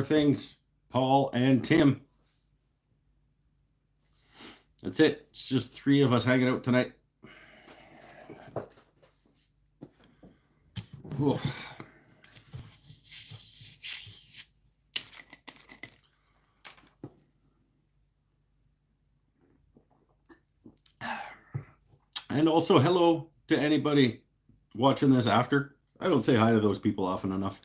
our things, Paul and Tim. That's it. It's just three of us hanging out tonight. Ooh. And also, hello to anybody watching this after. I don't say hi to those people often enough.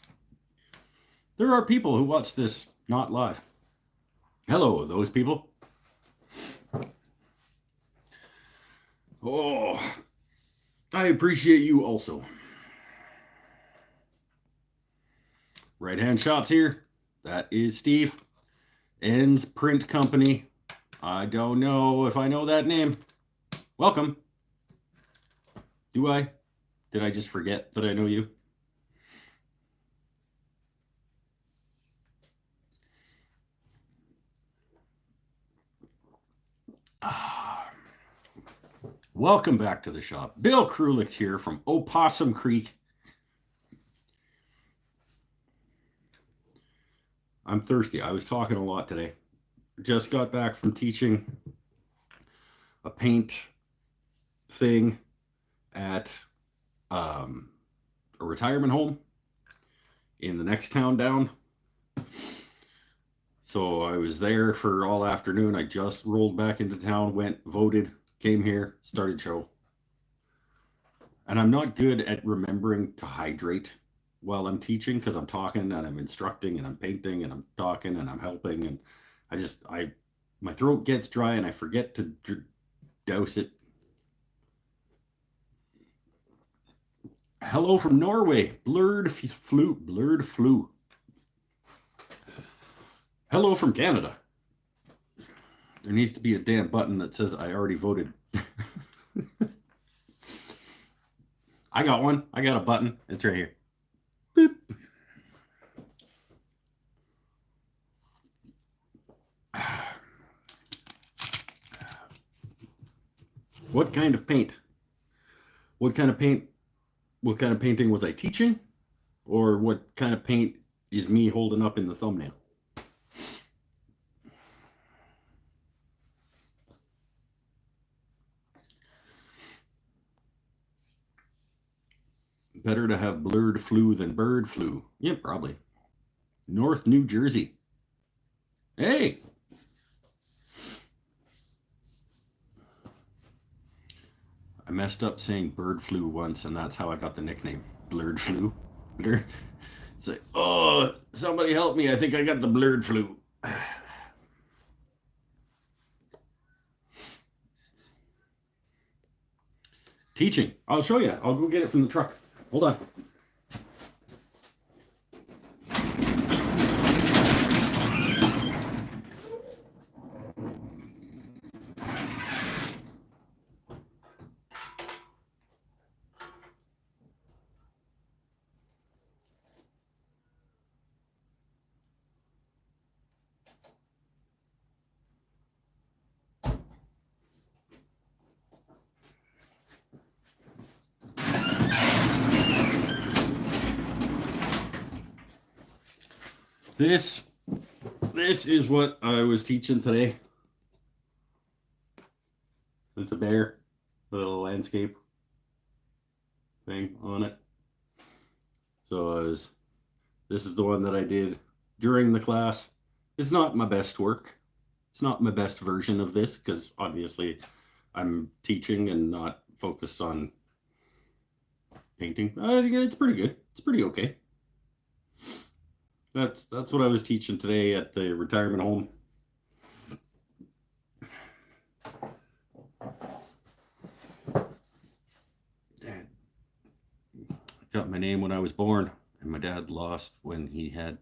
There are people who watch this not live. Hello, those people. Oh, I appreciate you also. Right hand shots here. That is Steve. Ends Print Company. I don't know if I know that name. Welcome. Do I? Did I just forget that I know you? Welcome back to the shop. Bill Krulick's here from Opossum Creek. I'm thirsty. I was talking a lot today. Just got back from teaching a paint thing at a retirement home in the next town down. So I was there for all afternoon. I just rolled back into town, went, voted, came here, started show. And I'm not good at remembering to hydrate while I'm teaching because I'm talking and I'm instructing and I'm painting and I'm talking and I'm helping, and my throat gets dry and I forget to douse it. Hello from Norway. Blurred flu. Hello from Canada. There needs to be a damn button that says I already voted. I got one. I got a button. It's right here. Boop. What kind of paint? What kind of painting was I teaching? Or what kind of paint is me holding up in the thumbnail? Better to have blurred flu than bird flu. Yeah, probably. North New Jersey. Hey! I messed up saying bird flu once, and that's how I got the nickname. Blurred flu. It's like, oh, somebody help me. I think I got the blurred flu. Teaching. I'll show you. I'll go get it from the truck. Hold on. This is what I was teaching today. It's a bear, a little landscape thing on it. So this is the one that I did during the class. It's not my best work. It's not my best version of this because obviously I'm teaching and not focused on painting. I think it's pretty good. It's pretty okay. That's what I was teaching today at the retirement home. Dad got my name when I was born, and my dad lost when he and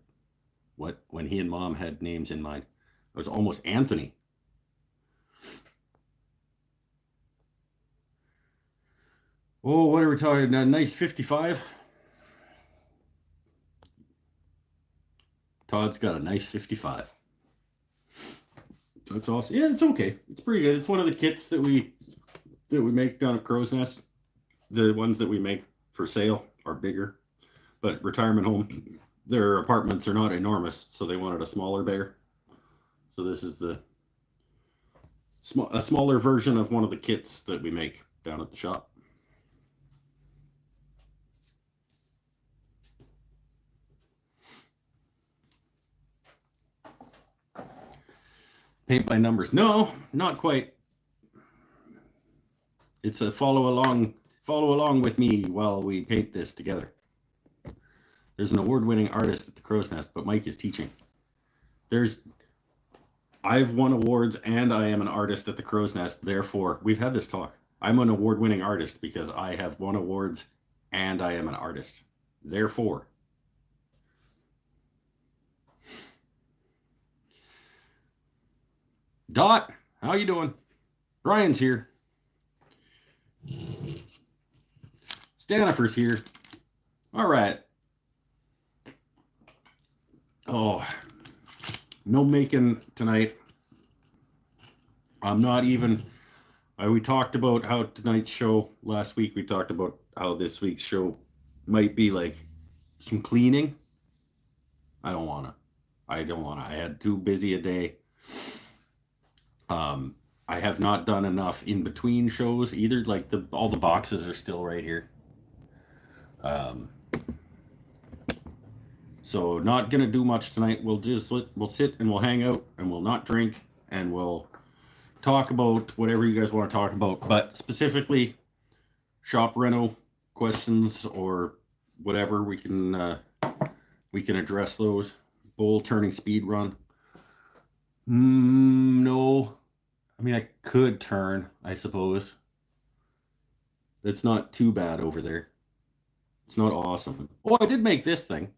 mom had names in mind. It was almost Anthony. Oh, what are we talking? A nice 55. Todd's got a nice 55. That's awesome. Yeah, it's okay. It's pretty good. It's one of the kits that we make down at Crow's Nest. The ones that we make for sale are bigger, but retirement home their apartments are not enormous, so they wanted a smaller bear. So this is a smaller version of one of the kits that we make down at the shop. Paint by numbers. No, not quite. It's a follow along with me while we paint this together. There's an award-winning artist at the Crow's Nest, but Mike is teaching. I've won awards and I am an artist at the Crow's Nest. Therefore, we've had this talk. I'm an award-winning artist because I have won awards and I am an artist. Therefore, Dot, how you doing? Brian's here. Stanifer's here. All right. Oh, no making tonight. I'm not even. We talked about how tonight's show last week. We talked about how this week's show might be like some cleaning. I don't want to. I had too busy a day. I have not done enough in between shows either. Like all the boxes are still right here. So not gonna do much tonight. We'll sit and we'll hang out and we'll not drink and we'll talk about whatever you guys want to talk about, but specifically shop reno questions or whatever we can address those. Bowl turning speed run. No, I mean I could turn, I suppose. It's not too bad over there. It's not awesome. Oh, I did make this thing.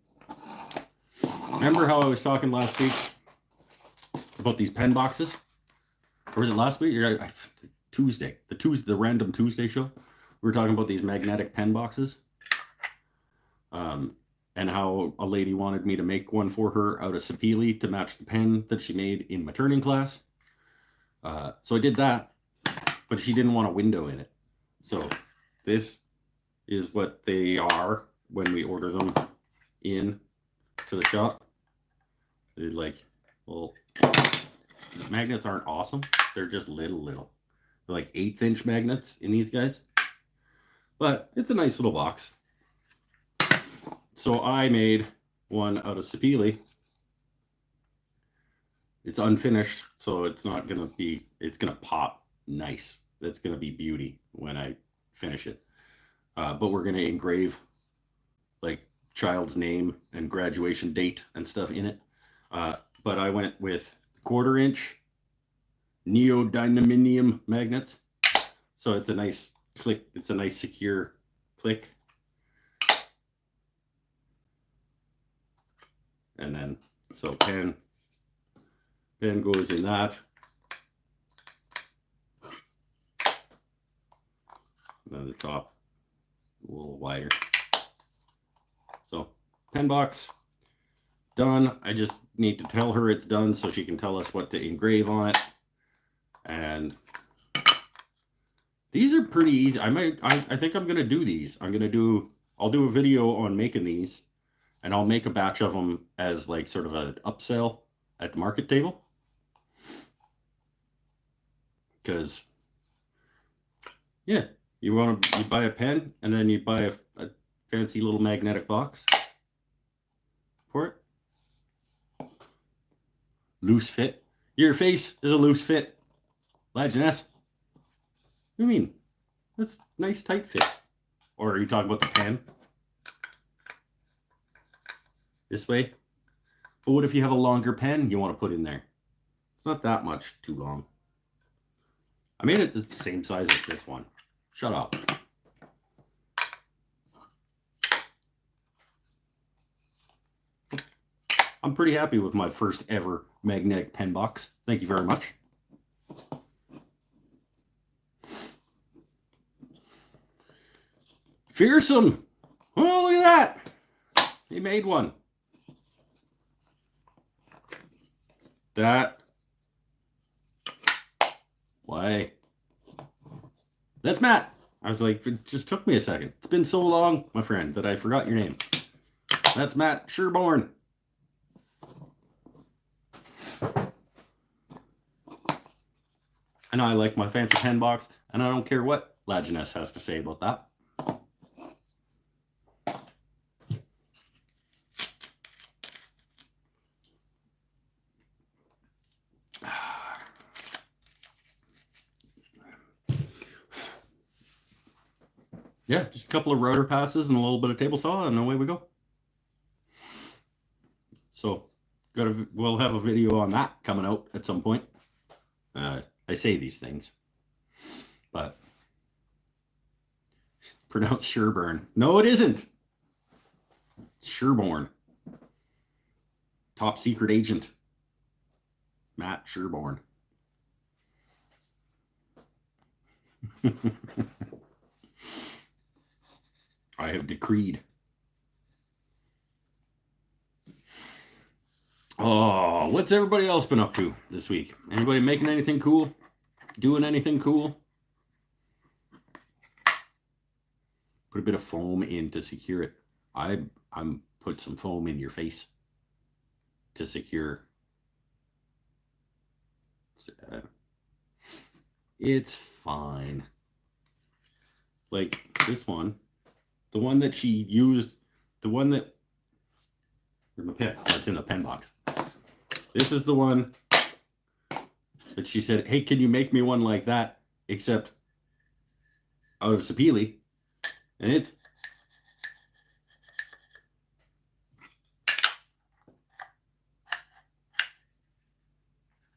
Remember how I was talking last week about these pen boxes? Or was it last week? Tuesday. The random Tuesday show. We were talking about these magnetic pen boxes. And how a lady wanted me to make one for her out of sapele to match the pen that she made in my turning class. So I did that, but she didn't want a window in it. So this is what they are when we order them in to the shop. They're like, well, the magnets aren't awesome. They're just little. They're like 1/8-inch magnets in these guys. But it's a nice little box. So I made one out of sapele. It's unfinished, so it's not gonna be, it's gonna pop nice. That's gonna be beauty when I finish it. But we're gonna engrave like child's name and graduation date and stuff in it. But I went with 1/4-inch neodymium magnets. So it's a nice click, it's a nice secure click. And then, so pen goes in that. And then the top a little wider. So pen box done. I just need to tell her it's done so she can tell us what to engrave on it. And these are pretty easy. I think I'm gonna do these. I'll do a video on making these. And I'll make a batch of them as like sort of an upsell at the market table. Because, yeah, you buy a pen and then you buy a fancy little magnetic box for it. Loose fit. Your face is a loose fit. Laginess. What do you mean? That's nice tight fit. Or are you talking about the pen? This way. But what if you have a longer pen you want to put in there? It's not that much too long. I made it the same size as this one. Shut up. I'm pretty happy with my first ever magnetic pen box. Thank you very much. Fearsome. Oh, look at that. He made one. That. Why? That's Matt. I was like, it just took me a second. It's been so long, my friend, that I forgot your name. That's Matt Sherborne. I know I like my fancy pen box, and I don't care what Lajeunesse has to say about that. Yeah, just a couple of router passes and a little bit of table saw, and away we go. So, we'll have a video on that coming out at some point. I say these things, but pronounced Sherburne. No, it isn't. It's Sherborne. Top secret agent. Matt Sherborne. I have decreed. Oh, what's everybody else been up to this week? Anybody making anything cool? Doing anything cool? Put a bit of foam in to secure it. I'm put some foam in your face to secure. It's fine. Like this one, the one that she used, the one that, where's my pen? That's in the pen box. This is the one that she said, hey, can you make me one like that, except out of sapele? And it's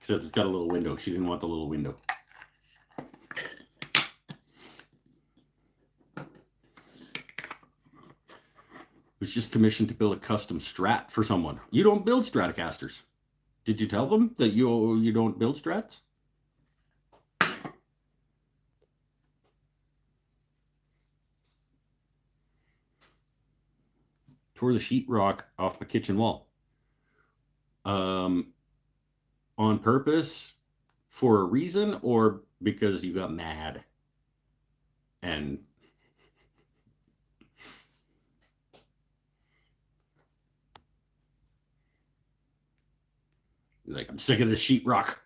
except it's got a little window. She didn't want the little window. Was just commissioned to build a custom Strat for someone. You don't build Stratocasters. Did you tell them that you don't build Strats? Tore the sheetrock off my kitchen wall. On purpose, for a reason, or because you got mad and like, I'm sick of this sheetrock.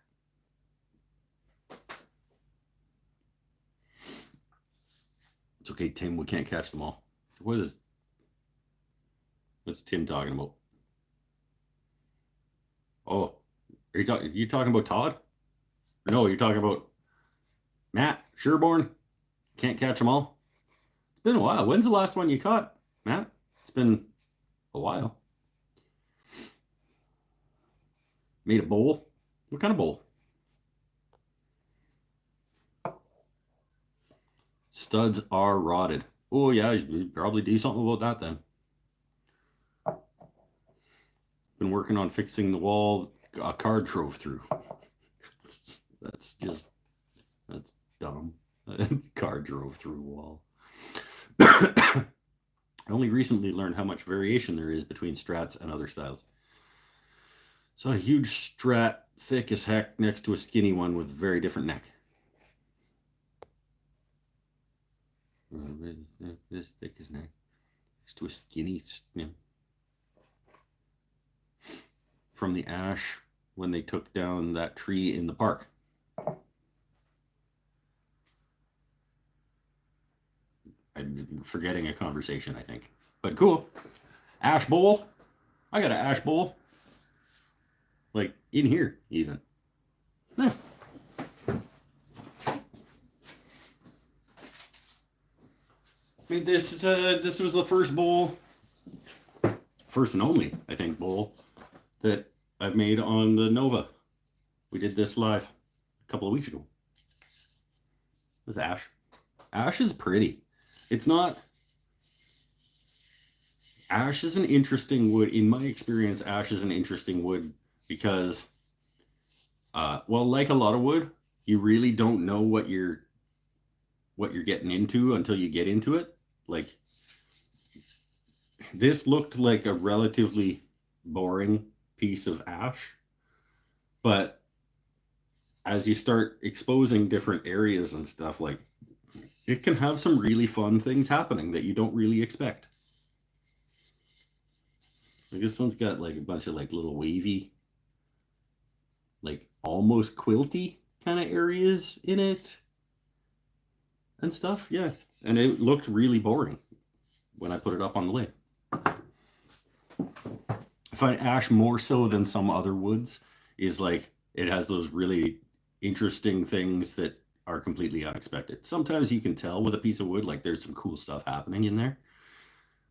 It's okay, Tim. We can't catch them all. What's Tim talking about? Oh, are you talking about Todd? No, you're talking about Matt Sherborne. Can't catch them all. It's been a while. When's the last one you caught, Matt? It's been a while. Made a bowl. What kind of bowl? Studs are rotted. Oh yeah, you probably do something about that then. Been working on fixing the wall a car drove through. That's dumb. Car drove through a wall. I only recently learned how much variation there is between Strats and other styles. Saw a huge Strat, thick as heck, next to a skinny one with a very different neck. This thick as neck, next to a skinny, from the ash when they took down that tree in the park. I'm forgetting a conversation, I think. But cool. Ash bowl. I got an ash bowl. Like in here, even. Yeah. I mean, this was the first bowl, first and only, I think, bowl that I've made on the Nova. We did this live a couple of weeks ago. It was ash. Ash is pretty. It's not. Ash is an interesting wood. In my experience, ash is an interesting wood because, well, like a lot of wood, you really don't know what you're getting into until you get into it. Like, this looked like a relatively boring piece of ash, but as you start exposing different areas and stuff, like, it can have some really fun things happening that you don't really expect. Like this one's got like a bunch of like little wavy, like almost quilty kind of areas in it and stuff. Yeah. And it looked really boring when I put it up on the lathe. I find ash more so than some other woods is like it has those really interesting things that are completely unexpected. Sometimes you can tell with a piece of wood like there's some cool stuff happening in there.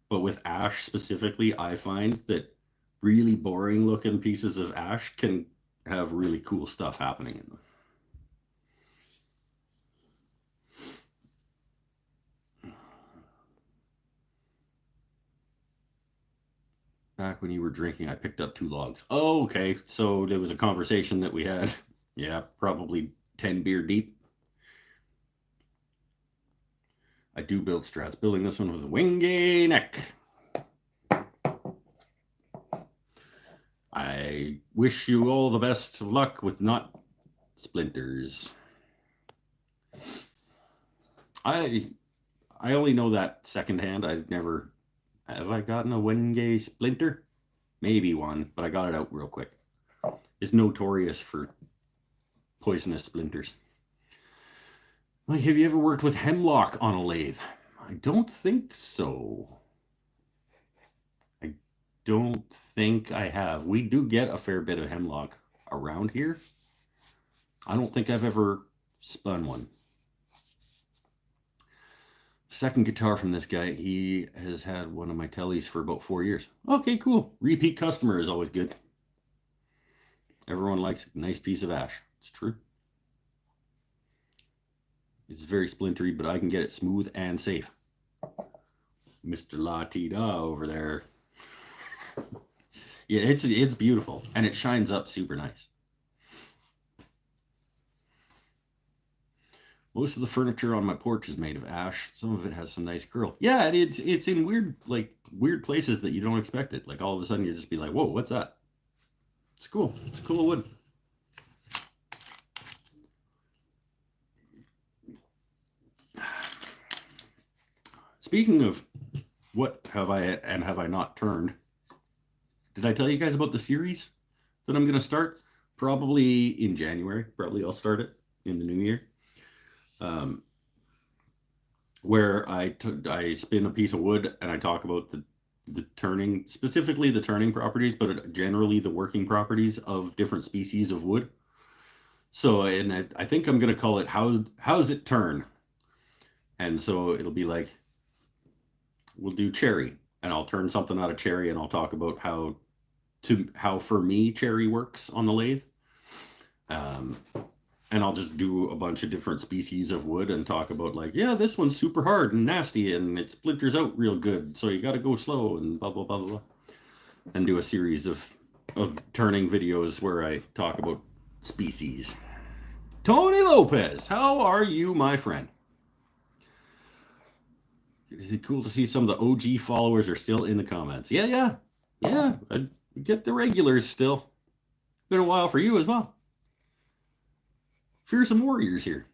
But with ash specifically, I find that really boring looking pieces of ash can have really cool stuff happening in them. Back when you were drinking, I picked up 2 logs. Oh, okay. So there was a conversation that we had. Yeah, probably 10 beer deep. I do build strats. Building this one with a Wingay neck. I wish you all the best of luck with not splinters. I only know that secondhand. I've never have I gotten a Wingay splinter? Maybe one, but I got it out real quick. It's notorious for poisonous splinters. Like, have you ever worked with hemlock on a lathe? I don't think so. I don't think I have. We do get a fair bit of hemlock around here. I don't think I've ever spun one. Second guitar from this guy. He has had one of my tellies for about 4 years. Okay, cool. Repeat customer is always good. Everyone likes a nice piece of ash. It's true. It's very splintery, but I can get it smooth and safe. Mr. La Ti Da over there. Yeah, it's beautiful, and it shines up super nice. Most of the furniture on my porch is made of ash. Some of it has some nice curl. Yeah, it's in weird places that you don't expect it. Like all of a sudden you just be like, whoa, what's that? It's cool. It's a cool wood. Speaking of what have I and have I not turned, did I tell you guys about the series that I'm going to start? Probably in January. Probably I'll start it in the new year. Where I spin a piece of wood and I talk about the turning, specifically the turning properties, but generally the working properties of different species of wood. So, and I think I'm going to call it how's it turn? And so it'll be like, we'll do cherry and I'll turn something out of cherry and I'll talk about how for me cherry works on the lathe. And I'll just do a bunch of different species of wood and talk about like, yeah, this one's super hard and nasty and it splinters out real good. So you got to go slow and blah, blah, blah, blah, blah. And do a series of turning videos where I talk about species. Tony Lopez, how are you, my friend? Is it cool to see some of the OG followers are still in the comments? Yeah. I get the regulars still. Been a while for you as well. Fearsome Warriors here.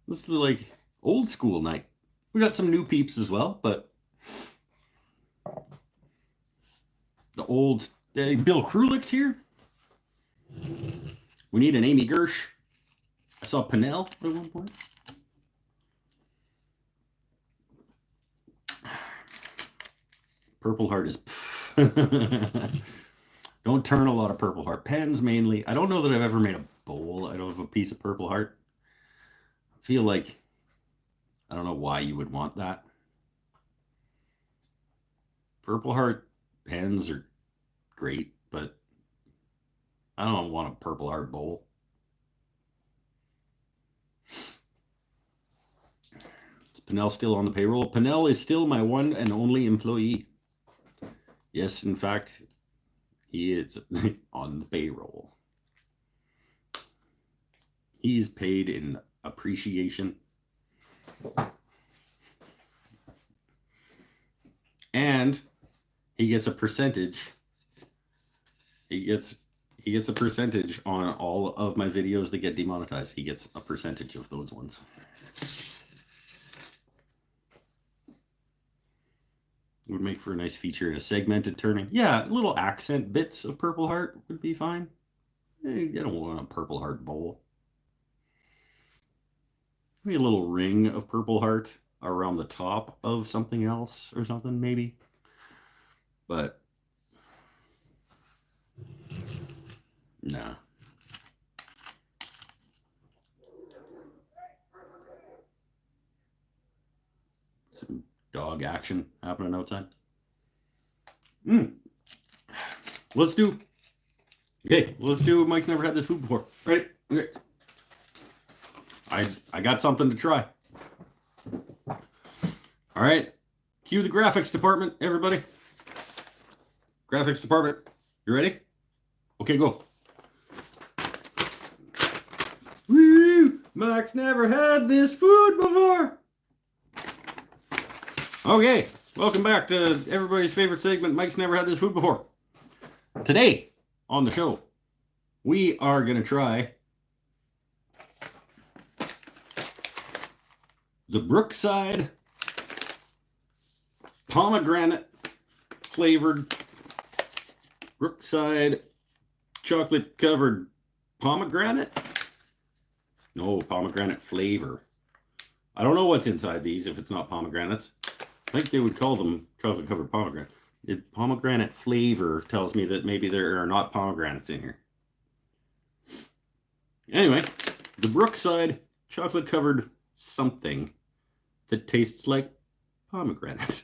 This is like old school night. We got some new peeps as well, but the old Bill Krulick's here. We need an Amy Gersh. I saw Pinnell at one point. Purple Heart is... Don't turn a lot of Purple Heart. Pens mainly. I don't know that I've ever made a bowl out of a piece of Purple Heart. I feel like... I don't know why you would want that. Purple Heart pens are great, but I don't want a Purple Heart bowl. Is Pinnell still on the payroll? Pinnell is still my one and only employee. Yes, in fact, he is on the payroll. He's paid in appreciation. And he gets a percentage. He gets a percentage on all of my videos that get demonetized. He gets a percentage of those ones. Would make for a nice feature in a segmented turning. Yeah, little accent bits of Purple Heart would be fine. I don't want a Purple Heart bowl. Maybe a little ring of Purple Heart around the top of something else or something, maybe. But nah. Some dog action happening outside. Let's do. Okay, let's do. Mike's never had this food before. Ready? Okay. I got something to try. All right. Cue the graphics department, everybody. Graphics department, you ready? Okay, go. Woo! Mike's never had this food before. Okay, welcome back to everybody's favorite segment, Mike's never had this food before. Today on the show, we are going to try the Brookside pomegranate flavored Brookside chocolate covered pomegranate. No, pomegranate flavor. I don't know what's inside these if it's not pomegranates. I think they would call them chocolate covered pomegranate. The pomegranate flavor tells me that maybe there are not pomegranates in here. Anyway, the Brookside chocolate covered something that tastes like pomegranate.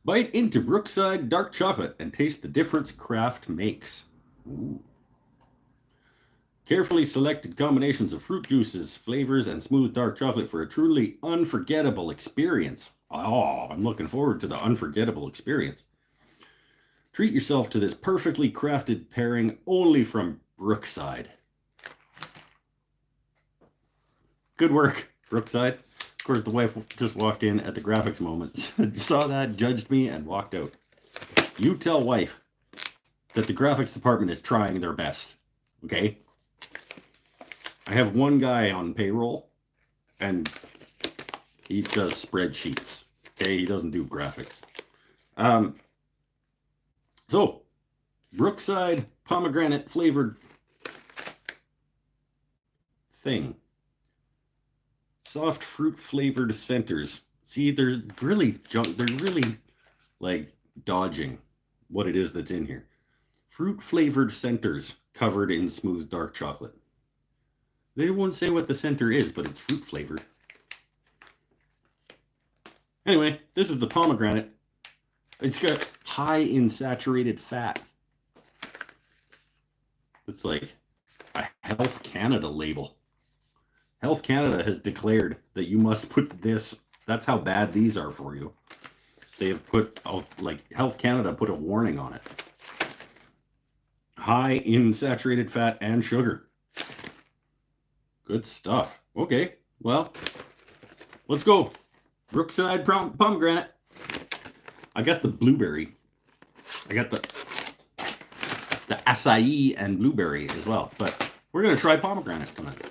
Bite into Brookside dark chocolate and taste the difference craft makes. Ooh. Carefully selected combinations of fruit juices, flavors, and smooth dark chocolate for a truly unforgettable experience. Oh, I'm looking forward to the unforgettable experience. Treat yourself to this perfectly crafted pairing only from Brookside. Good work, Brookside. Of course, the wife just walked in at the graphics moment, saw that, judged me, and walked out. You tell wife that the graphics department is trying their best, okay? I have one guy on payroll, and he does spreadsheets. Okay, he doesn't do graphics. So, Brookside pomegranate flavored thing. Soft fruit flavored centers. See, they're really like dodging what it is that's in here. Fruit flavored centers covered in smooth dark chocolate. They won't say what the center is, but it's fruit flavored. Anyway, this is the pomegranate. It's got high in saturated fat. It's like a Health Canada label. Health Canada has declared that you must put this. That's how bad these are for you. They have put, like, Health Canada put a warning on it. High in saturated fat and sugar. Good stuff. Okay, well, let's go. Brookside pomegranate. I got the blueberry. I got the acai and blueberry as well. But we're going to try pomegranate tonight.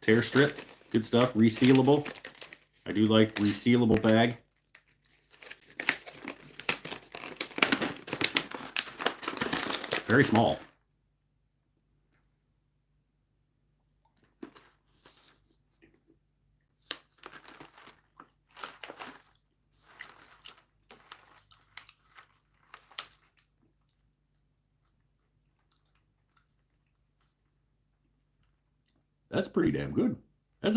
Tear strip. Good stuff. Resealable. I do like resealable bag. Very small. That's pretty damn good. That's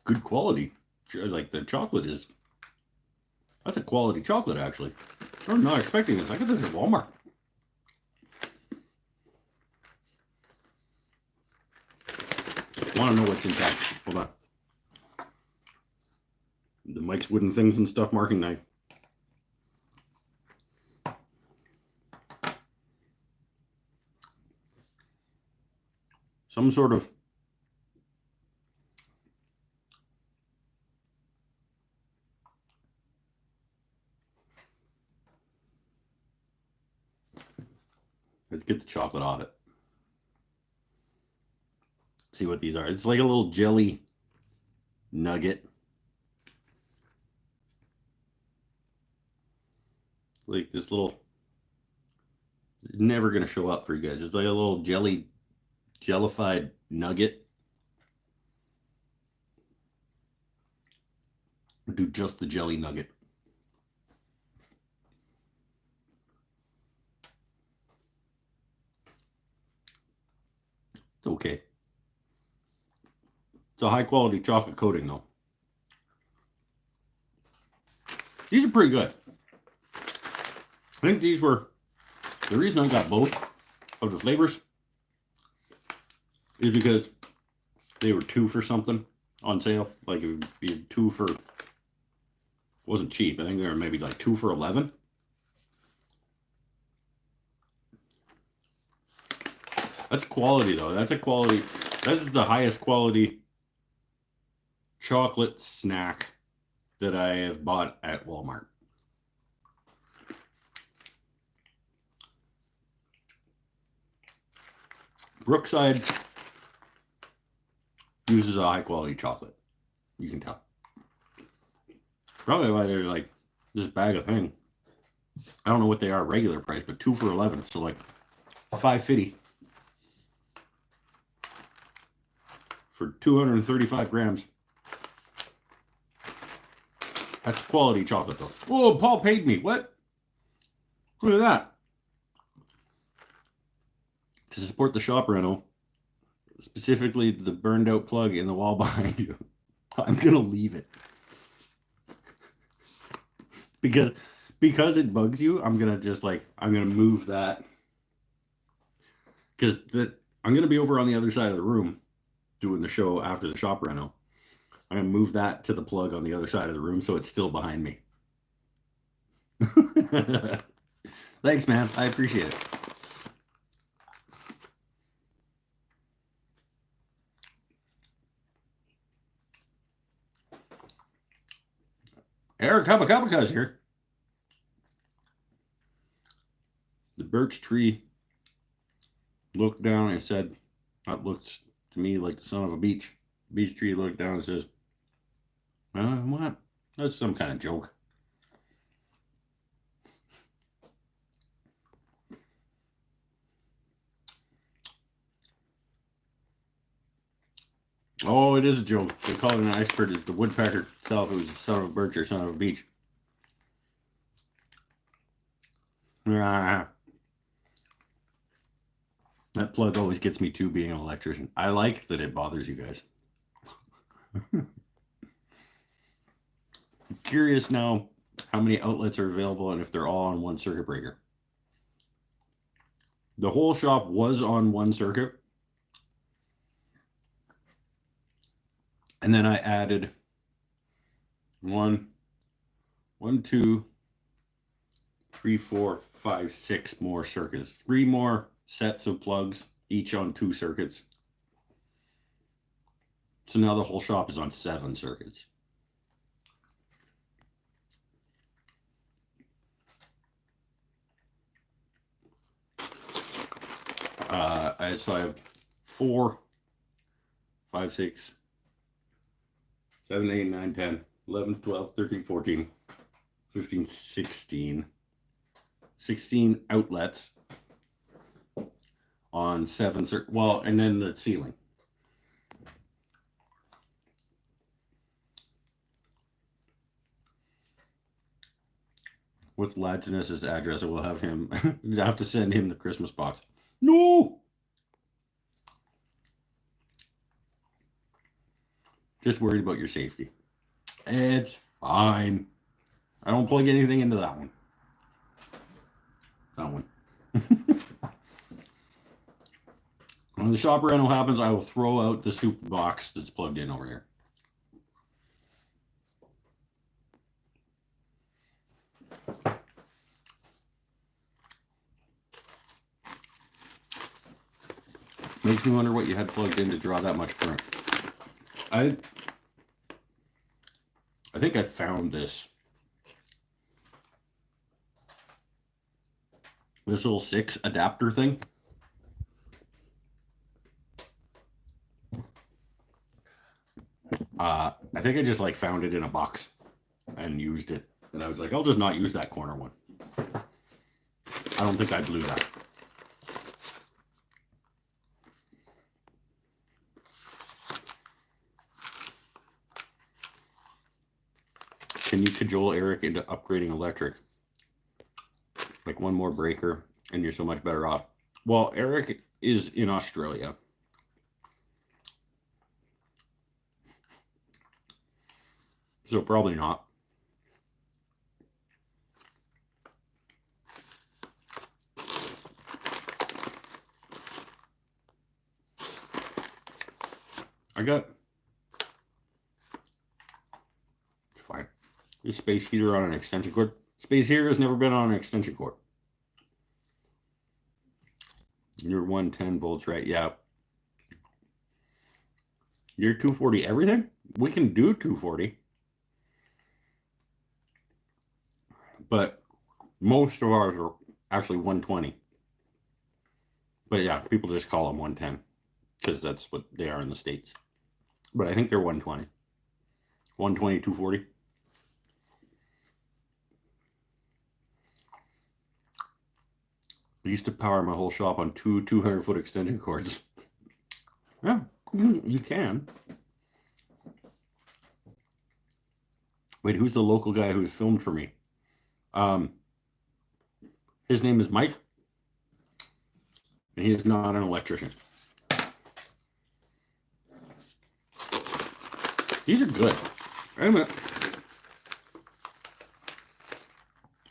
good quality. Like, the chocolate is, that's a quality chocolate, actually. I'm not expecting this. I got this at Walmart. I want to know what's inside. Hold on. The Mike's Wooden Things and Stuff marking knife. Some sort of let's get the chocolate off it. see what these are. It's like a little jelly nugget. Like this little, never going to show up for you guys. It's like a little jellified nugget. Do just the jelly nugget. It's okay. It's a high quality chocolate coating though. These are pretty good. I think these were, the reason I got both of the flavors is because they were 2 for something on sale. Like it would be 2 for, wasn't cheap. I think they were maybe like 2 for $11. That's quality though. That's a quality, that's the highest quality chocolate snack that I have bought at Walmart. Brookside uses a high quality chocolate. You can tell. Probably why they're like this bag of thing. I don't know what they are regular price, but 2 for $11. So like $5.50 for 235 grams. That's quality chocolate though. Oh, Paul paid me. What? Look at that. To support the shop rental, specifically the burned out plug in the wall behind you, I'm gonna leave it because it bugs you. I'm gonna just like, I'm gonna move that because I'm gonna be over on the other side of the room doing the show after the shop rental. I'm gonna move that to the plug on the other side of the room so it's still behind me. Thanks, man. I appreciate it. Eric Kabakaba's here. The birch tree looked down and said, that looks to me like the son of a beach. Beech tree looked down and says, what? That's some kind of joke. Oh, it is a joke. They call it an expert as the woodpecker itself. It was the son of a birch or son of a beech. Ah. That plug always gets me too, being an electrician. I like that it bothers you guys. I'm curious now how many outlets are available and if they're all on one circuit breaker. The whole shop was on one circuit. And then I added 1, 2, 3, 4, 5, 6 more circuits. 3 more sets of plugs, each on 2 circuits. So now the whole shop is on 7 circuits. So I have 4, 5, 6, 7, 8, 9, 10, 11, 12, 13, 14, 15, 16. 16 outlets on 7 circuits. Well, and then the ceiling. With Latinus's address, I will have him. I have to send him the Christmas box. No. Just worried about your safety. It's fine. I don't plug anything into that one. That one. When the shop rental happens, I will throw out the soup box that's plugged in over here. Makes me wonder what you had plugged in to draw that much current. I think I found this little 6 adapter thing. I think I just like found it in a box and used it. And I was like, I'll just not use that corner one. I don't think I blew that. Can you cajole Eric into upgrading electric? Like one more breaker and you're so much better off. Well, Eric is in Australia. So probably not. I got fine. This space heater on an extension cord. Space heater has never been on an extension cord. You're 110 volts, right? Yeah. You're 240 everything? We can do 240. But most of ours are actually 120. But yeah, people just call them 110 because that's what they are in the States. But I think they're 120. 120, 240. I used to power my whole shop on two 200-foot extension cords. Yeah, you can. Wait, who's the local guy who filmed for me? His name is Mike, and he is not an electrician. These are good. Wait a minute.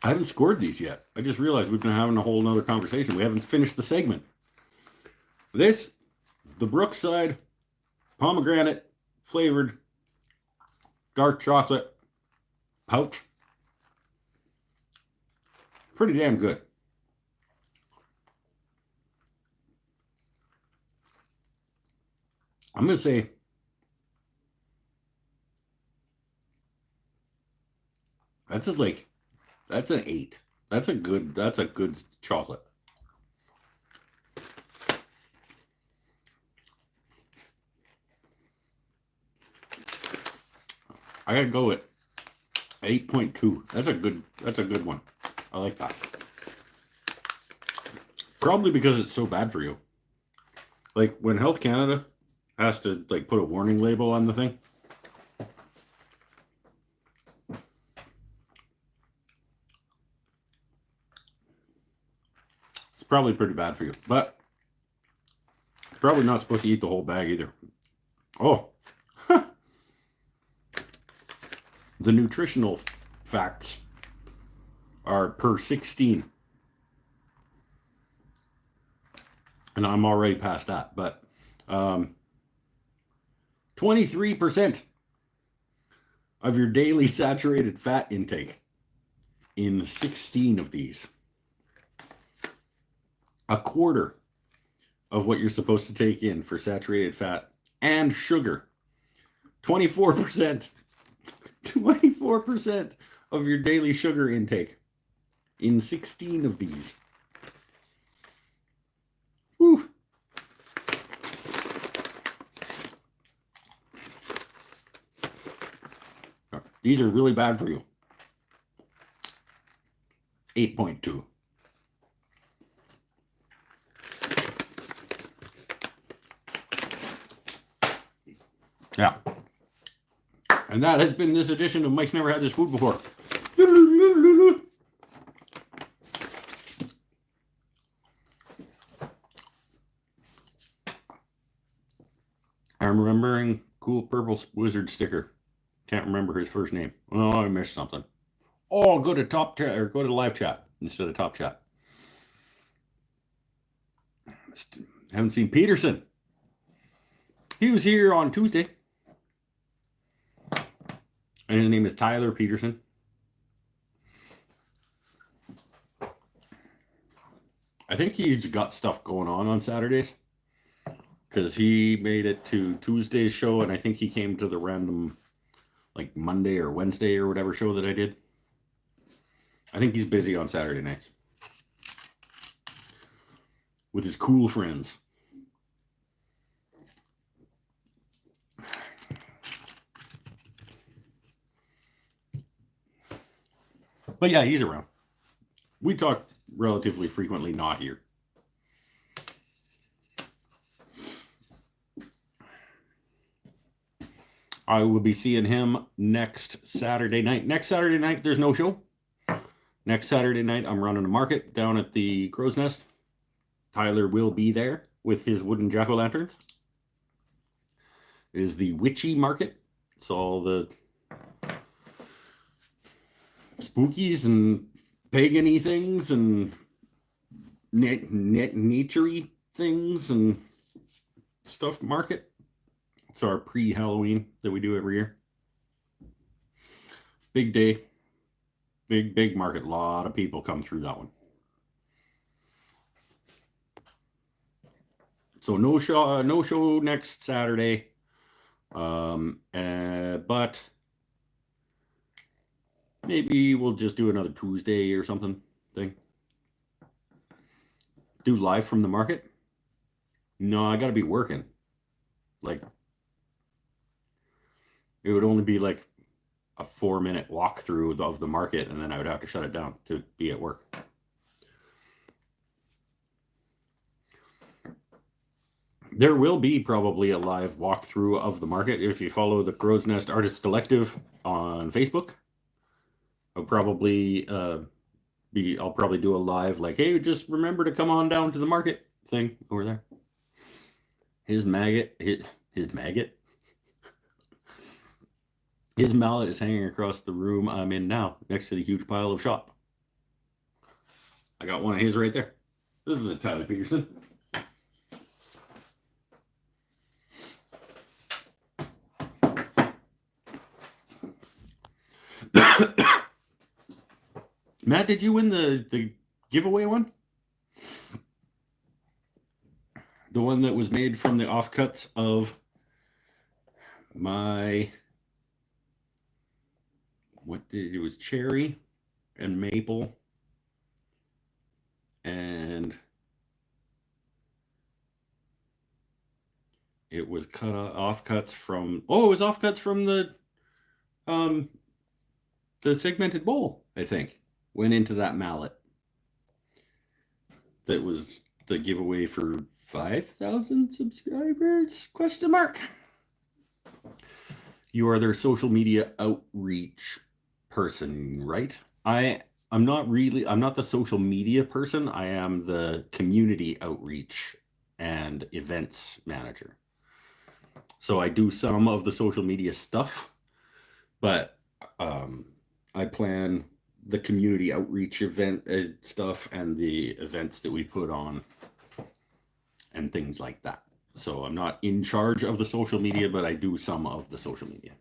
I haven't scored these yet. I just realized we've been having a whole nother conversation. We haven't finished the segment. This, the Brookside pomegranate flavored dark chocolate pouch. Pretty damn good. I'm going to say that's an 8. That's a good chocolate. I gotta go with 8.2. That's a good one. I like that. Probably because it's so bad for you. Like when Health Canada has to like put a warning label on the thing. It's probably pretty bad for you, but probably not supposed to eat the whole bag either. Oh, the nutritional facts are per 16. And I'm already past that, but 23% of your daily saturated fat intake in 16 of these. A quarter of what you're supposed to take in for saturated fat and sugar. 24%. 24% of your daily sugar intake in 16 of these. Whew. These are really bad for you. 8.2. Yeah. And that has been this edition of Mike's Never Had This Food Before. I'm remembering Cool Purple Wizard sticker. Can't remember his first name. Oh, I missed something. Oh, go to top chat or go to live chat instead of top chat. Haven't seen Peterson. He was here on Tuesday. And his name is Tyler Peterson. I think he's got stuff going on Saturdays. Because he made it to Tuesday's show, and I think he came to the random, like, Monday or Wednesday or whatever show that I did. I think he's busy on Saturday nights. With his cool friends. But yeah, he's around. We talk relatively frequently, not here. I will be seeing him next Saturday night. Next Saturday night, there's no show. Next Saturday night, I'm running a market down at the Crow's Nest. Tyler will be there with his wooden jack-o'-lanterns. It is the witchy market. It's all the spookies and pagan-y things and nature-y things and stuff market. It's our pre-Halloween that we do every year. Big day. Big market. A lot of people come through that one. So no show next Saturday. But maybe we'll just do another Tuesday or something thing. Do live from the market? No, I gotta be working. Like, it would only be like a 4-minute walkthrough of the market, and then I would have to shut it down to be at work. There will be probably a live walkthrough of the market if you follow the Crow's Nest Artist Collective on Facebook. I'll probably do a live like, hey, just remember to come on down to the market thing over there. His mallet is hanging across the room I'm in now, next to the huge pile of shop. I got one of his right there. This is a Tyler Peterson. Matt, did you win the giveaway one? The one that was made from the offcuts of my... it was cherry and maple and it was offcuts from... Oh, it was offcuts from the segmented bowl, I think. Went into that mallet. That was the giveaway for 5,000 subscribers? Question mark. You are their social media outreach person, right? I'm not the social media person. I am the community outreach and events manager. So I do some of the social media stuff, but I plan the community outreach event stuff and the events that we put on and things like that. So I'm not in charge of the social media, but I do some of the social media.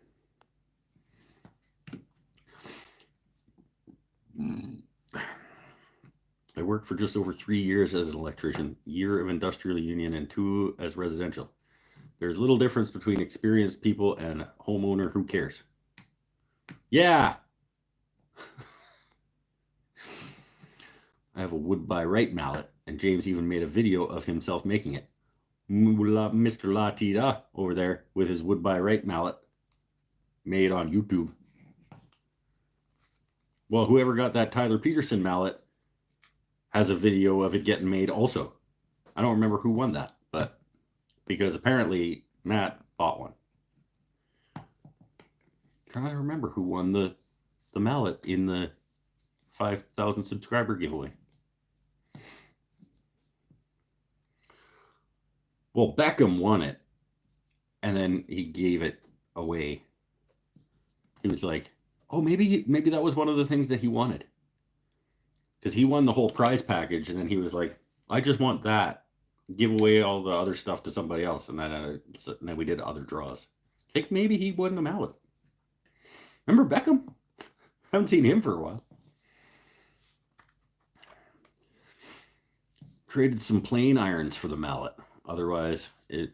I worked for just over 3 years as an electrician, year of industrial union and 2 as residential. There's little difference between experienced people and homeowner who cares. Yeah. I have a wood by right mallet, and James even made a video of himself making it. Mr. Latita over there with his wood by right mallet made on YouTube. Well, whoever got that Tyler Peterson mallet has a video of it getting made also. I don't remember who won that, but because apparently Matt bought one. I'm trying to remember who won the mallet in the 5,000 subscriber giveaway. Well, Beckham won it, and then he gave it away. He was like, oh, maybe that was one of the things that he wanted. Because he won the whole prize package, and then he was like, I just want that. Give away all the other stuff to somebody else, and then we did other draws. I think maybe he won the mallet. Remember Beckham? Haven't seen him for a while. Traded some plain irons for the mallet. Otherwise, it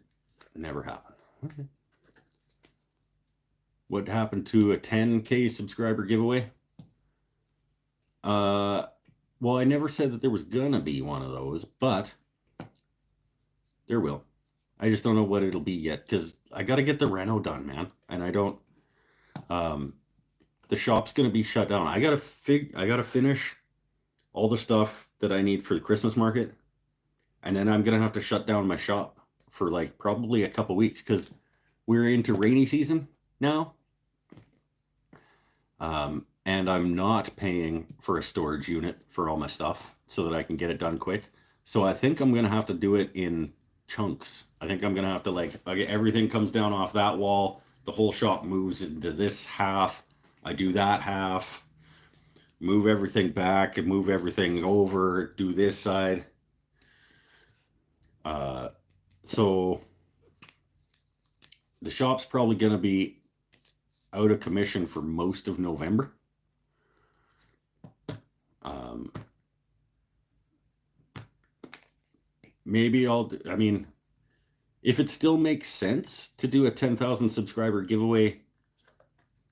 never happened. Okay. What happened to a 10K subscriber giveaway? Well, I never said that there was gonna be one of those, but there will. I just don't know what it'll be yet, because I got to get the reno done, man. And I don't... the shop's gonna be shut down. I gotta finish all the stuff that I need for the Christmas market, and then I'm gonna have to shut down my shop for like probably a couple weeks because we're into rainy season now. And I'm not paying for a storage unit for all my stuff so that I can get it done quick. So I think I'm gonna have to do it in chunks. I think I'm gonna have to like everything comes down off that wall, the whole shop moves into this half. I do that half, move everything back and move everything over, do this side. So the shop's probably gonna be out of commission for most of November. Maybe I mean, if it still makes sense to do a 10,000 subscriber giveaway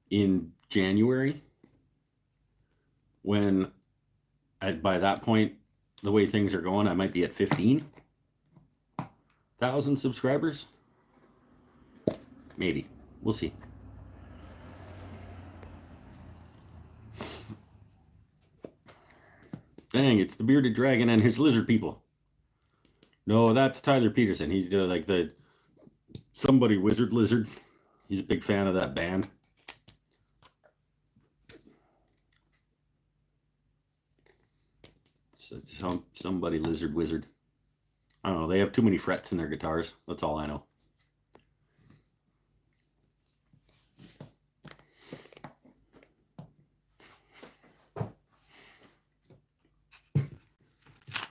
in January, when by that point, the way things are going, I might be at 15,000 subscribers. Maybe. We'll see. Dang, it's the bearded dragon and his lizard people. No, that's Tyler Peterson. He's like the somebody wizard lizard. He's a big fan of that band. So somebody lizard wizard. I don't know. They have too many frets in their guitars. That's all I know.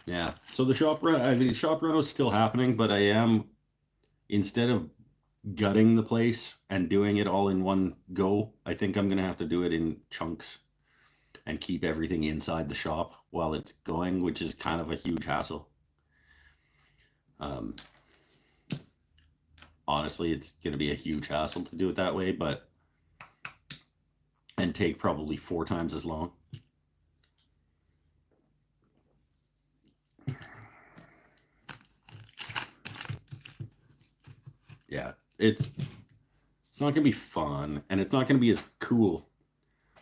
Yeah. So the shop reno is still happening, but I am, instead of gutting the place and doing it all in one go, I think I'm gonna have to do it in chunks and keep everything inside the shop while it's going, which is kind of a huge hassle. Honestly, it's gonna be a huge hassle to do it that way, but and take probably 4 times as long. Yeah, it's not gonna be fun, and it's not gonna be as cool.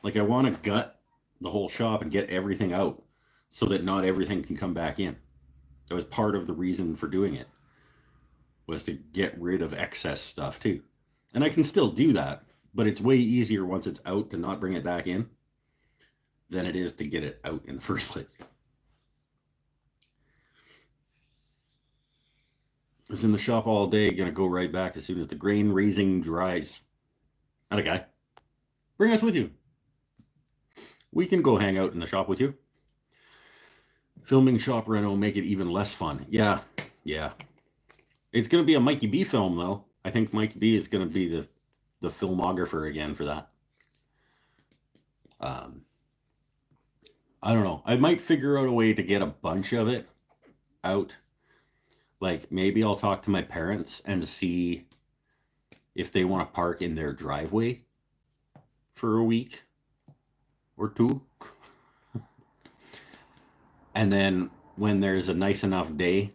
Like, I want to gut the whole shop and get everything out so that not everything can come back in. That was part of the reason for doing it, was to get rid of excess stuff too. And I can still do that, but it's way easier once it's out to not bring it back in than it is to get it out in the first place. I was in the shop all day, gonna go right back as soon as the grain raising dries. Not a guy. Bring us with you. We can go hang out in the shop with you. Filming shop reno make it even less fun. Yeah. It's gonna be a Mikey B film though. I think Mike B is gonna be the filmographer again for that. I don't know. I might figure out a way to get a bunch of it out. Like, maybe I'll talk to my parents and see if they want to park in their driveway for a week or 2. And then when there's a nice enough day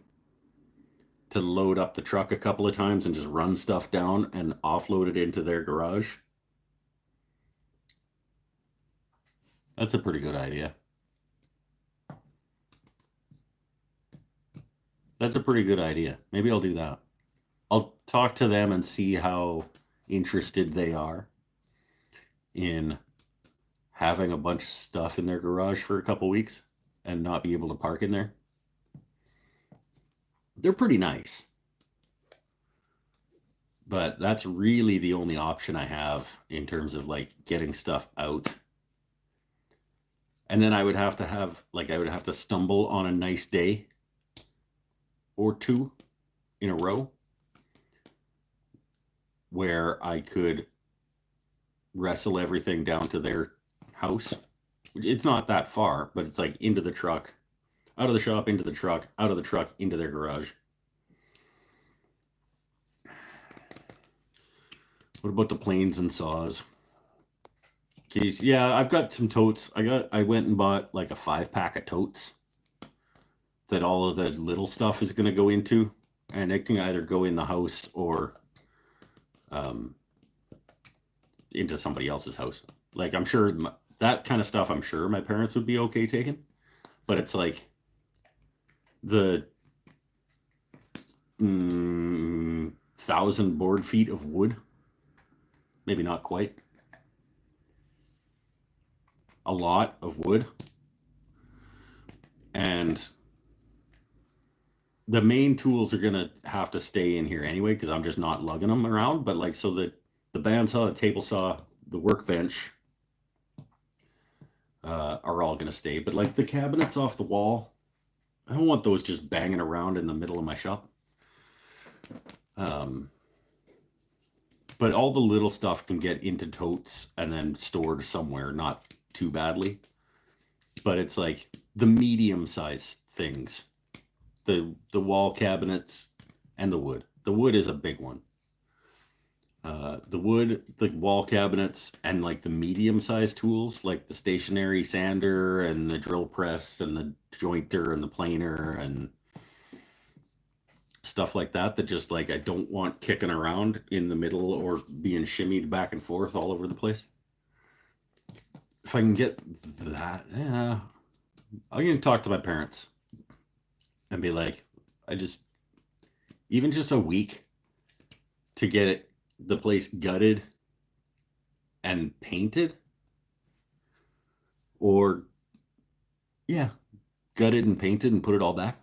to load up the truck a couple of times and just run stuff down and offload it into their garage. That's a pretty good idea. That's a pretty good idea. Maybe I'll do that. I'll talk to them and see how interested they are in having a bunch of stuff in their garage for a couple weeks and not be able to park in there. They're pretty nice. But that's really the only option I have in terms of like getting stuff out. And then I would have to stumble on a nice day or 2 in a row where I could wrestle everything down to their house. It's not that far, but it's like into the truck, out of the shop, into the truck, out of the truck, into their garage. What about the planes and saws? Keys. Yeah, I've got some totes. I went and bought like a 5-pack of totes that all of the little stuff is going to go into, and it can either go in the house or into somebody else's house. Like, I'm sure that kind of stuff, I'm sure my parents would be okay taking. But it's like the 1,000 board feet of wood, maybe not quite, a lot of wood. And the main tools are gonna have to stay in here anyway because I'm just not lugging them around. But like, so the bandsaw, the table saw, the workbench are all gonna stay. But like the cabinets off the wall, I don't want those just banging around in the middle of my shop. But all the little stuff can get into totes and then stored somewhere, not too badly. But it's like the medium sized things, the wall cabinets and the wood. The wood is a big one. The wood, the wall cabinets, and like the medium sized tools, like the stationary sander and the drill press and the jointer and the planer and stuff like that just like I don't want kicking around in the middle or being shimmied back and forth all over the place. If I can get that, yeah, I'm gonna talk to my parents and be like, I just, even just a week to get the place gutted and painted, or yeah, gutted and painted and put it all back.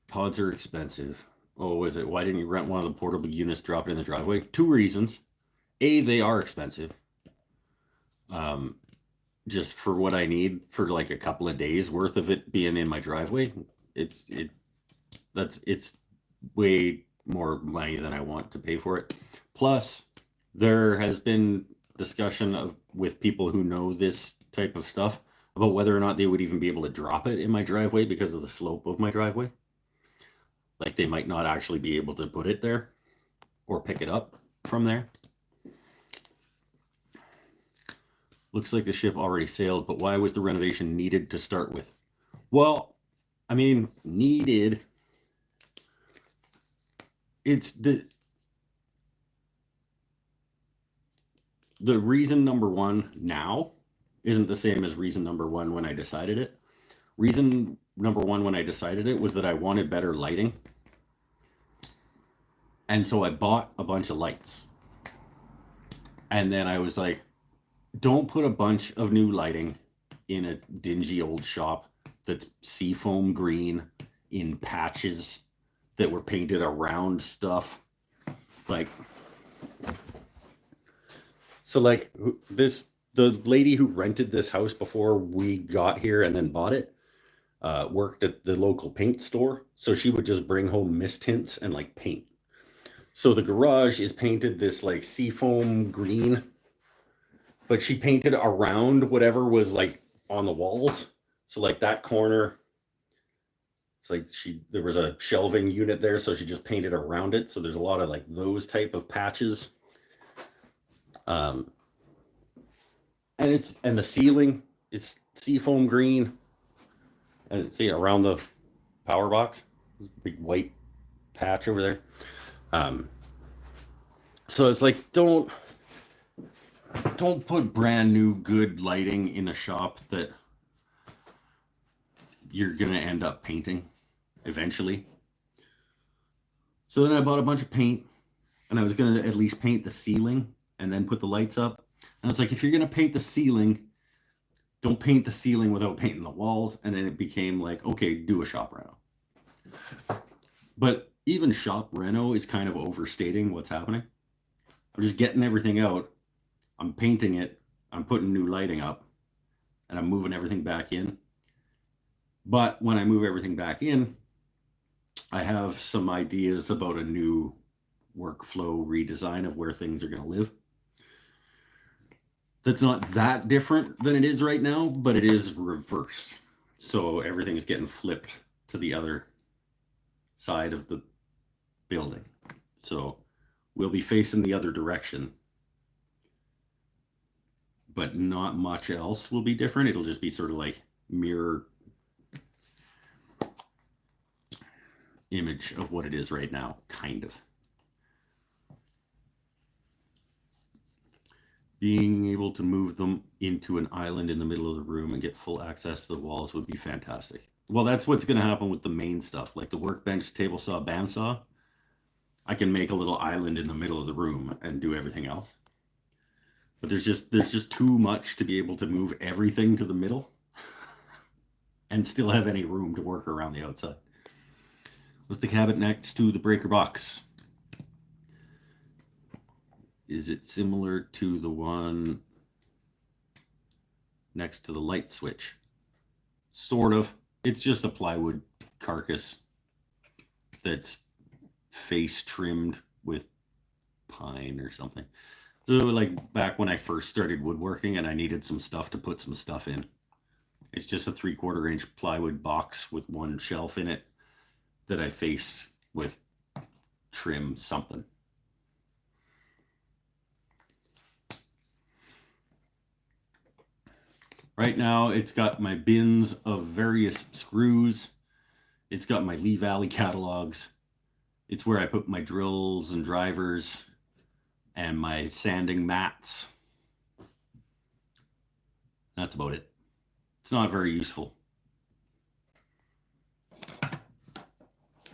Pods are expensive. Oh, is it? Why didn't you rent one of the portable units, drop it in the driveway? 2 reasons. A, they are expensive. Just for what I need for like a couple of days worth of it being in my driveway, it's way more money than I want to pay for it. Plus, there has been discussion with people who know this type of stuff about whether or not they would even be able to drop it in my driveway because of the slope of my driveway. Like they might not actually be able to put it there or pick it up from there. Looks like the ship already sailed, but why was the renovation needed to start with? Well, I mean, needed. It's the reason number one now isn't the same as reason number one when I decided it. Reason number one when I decided it was that I wanted better lighting. And so I bought a bunch of lights. And then I was like, don't put a bunch of new lighting in a dingy old shop that's seafoam green in patches that were painted around stuff. Like, so like the lady who rented this house before we got here and then bought it worked at the local paint store. So she would just bring home mist tints and like paint. So the garage is painted this like seafoam green, but she painted around whatever was like on the walls. So like that corner, it's like there was a shelving unit there, so she just painted around it. So there's a lot of like those type of patches. And the ceiling is seafoam green, and see around the power box, there's a big white patch over there. So it's like don't put brand new good lighting in a shop that you're gonna end up painting eventually. So then I bought a bunch of paint, and I was gonna at least paint the ceiling and then put the lights up. And it's like, if you're gonna paint the ceiling, don't paint the ceiling without painting the walls. And then it became like, okay, do a shop reno. But even shop reno is kind of overstating what's happening. I'm just getting everything out, I'm painting it, I'm putting new lighting up, and I'm moving everything back in. But when I move everything back in, I have some ideas about a new workflow redesign of where things are going to live. That's not that different than it is right now, but it is reversed. So everything is getting flipped to the other side of the building. So we'll be facing the other direction, but not much else will be different. It'll just be sort of like mirror image of what it is right now, kind of. Being able to move them into an island in the middle of the room and get full access to the walls would be fantastic. Well, that's what's going to happen with the main stuff, like the workbench, table saw, bandsaw. I can make a little island in the middle of the room and do everything else. But there's just too much to be able to move everything to the middle and still have any room to work around the outside. What's the cabinet next to the breaker box? Is it similar to the one next to the light switch? Sort of. It's just a plywood carcass that's face trimmed with pine or something. So like back when I first started woodworking and I needed some stuff to put some stuff in. It's just a 3/4 inch plywood box with one shelf in it that I faced with trim something. Right now it's got my bins of various screws. It's got my Lee Valley catalogs. It's where I put my drills and drivers and my sanding mats. That's about it. It's not very useful.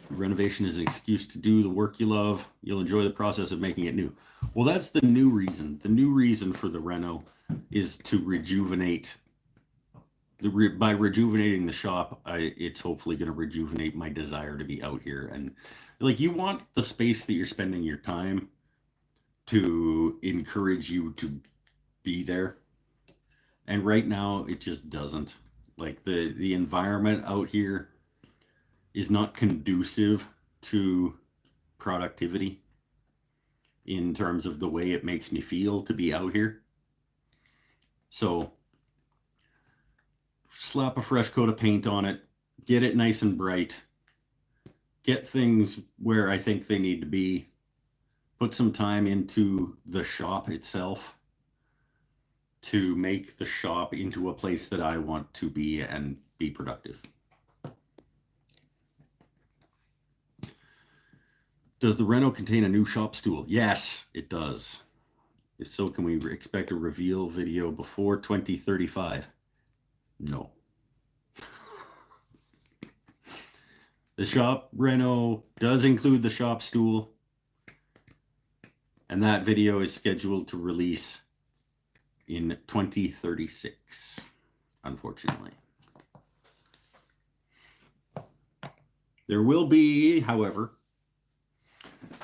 Renovation is an excuse to do the work you love. You'll enjoy the process of making it new. Well, that's the new reason. The new reason for the reno is to rejuvenate. By rejuvenating the shop, it's hopefully going to rejuvenate my desire to be out here. And like, you want the space that you're spending your time to encourage you to be there. And right now it just doesn't. Like the environment out here is not conducive to productivity in terms of the way it makes me feel to be out here. So slap a fresh coat of paint on it, get it nice and bright, get things where I think they need to be, put some time into the shop itself to make the shop into a place that I want to be and be productive. Does the reno contain a new shop stool? Yes, it does. If so, can we expect a reveal video before 2035? No. The shop reno does include the shop stool, and that video is scheduled to release in 2036, unfortunately. There will be, however,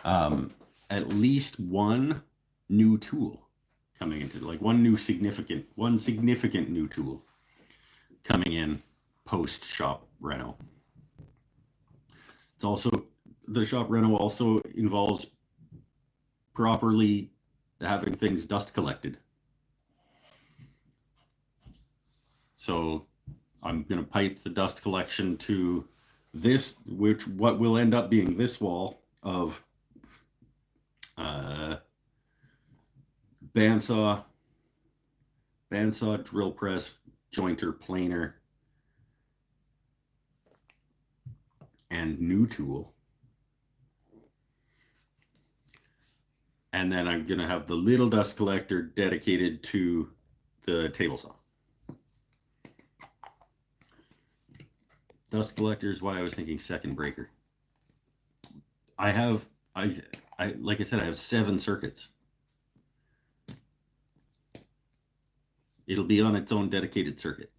at least one new tool coming into, like one significant new tool coming in post shop reno. It's also, the shop reno also involves properly having things dust collected. So I'm going to pipe the dust collection to this, what will end up being this wall of bandsaw, drill press, jointer, planer, and new tool. And then I'm going to have the little dust collector dedicated to the table saw. Dust collector is why I was thinking second breaker. I like I said, I have 7 circuits. It'll be on its own dedicated circuit.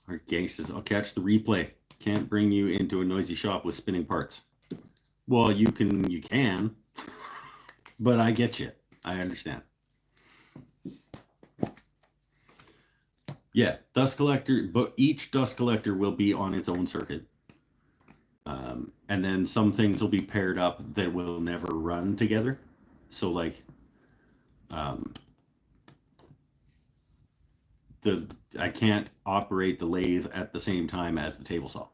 Our gang says, I'll catch the replay. Can't bring you into a noisy shop with spinning parts. Well, you can, but I get you. I understand. Yeah, dust collector, but each dust collector will be on its own circuit. And then some things will be paired up that will never run together. So like, I can't operate the lathe at the same time as the table saw.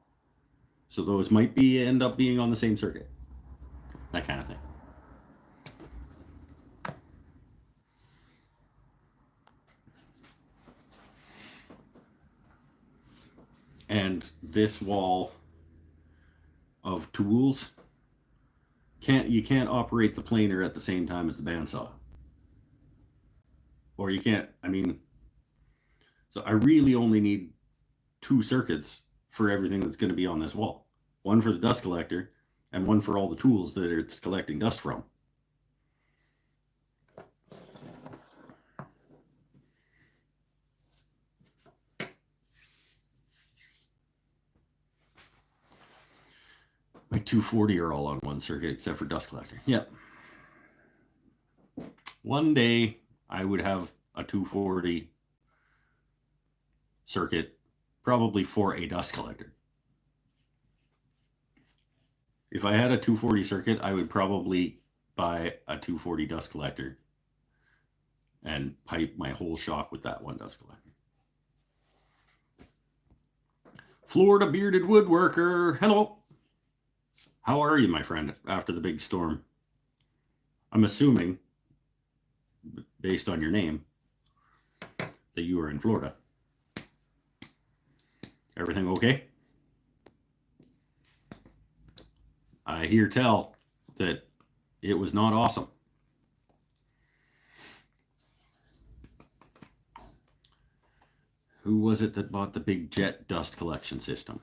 So those might end up being on the same circuit. That kind of thing. And this wall of tools, you can't operate the planer at the same time as the bandsaw. Or you can't, I mean, so I really only need 2 circuits for everything that's going to be on this wall. One for the dust collector and one for all the tools that it's collecting dust from. My 240 are all on one circuit except for dust collector. Yep. One day I would have a 240 circuit, probably for a dust collector. If I had a 240 circuit, I would probably buy a 240 dust collector and pipe my whole shop with that one dust collector. Florida bearded woodworker, hello. How are you, my friend, after the big storm? I'm assuming, based on your name, that you were in Florida. Everything okay? I hear tell that it was not awesome. Who was it that bought the big jet dust collection system?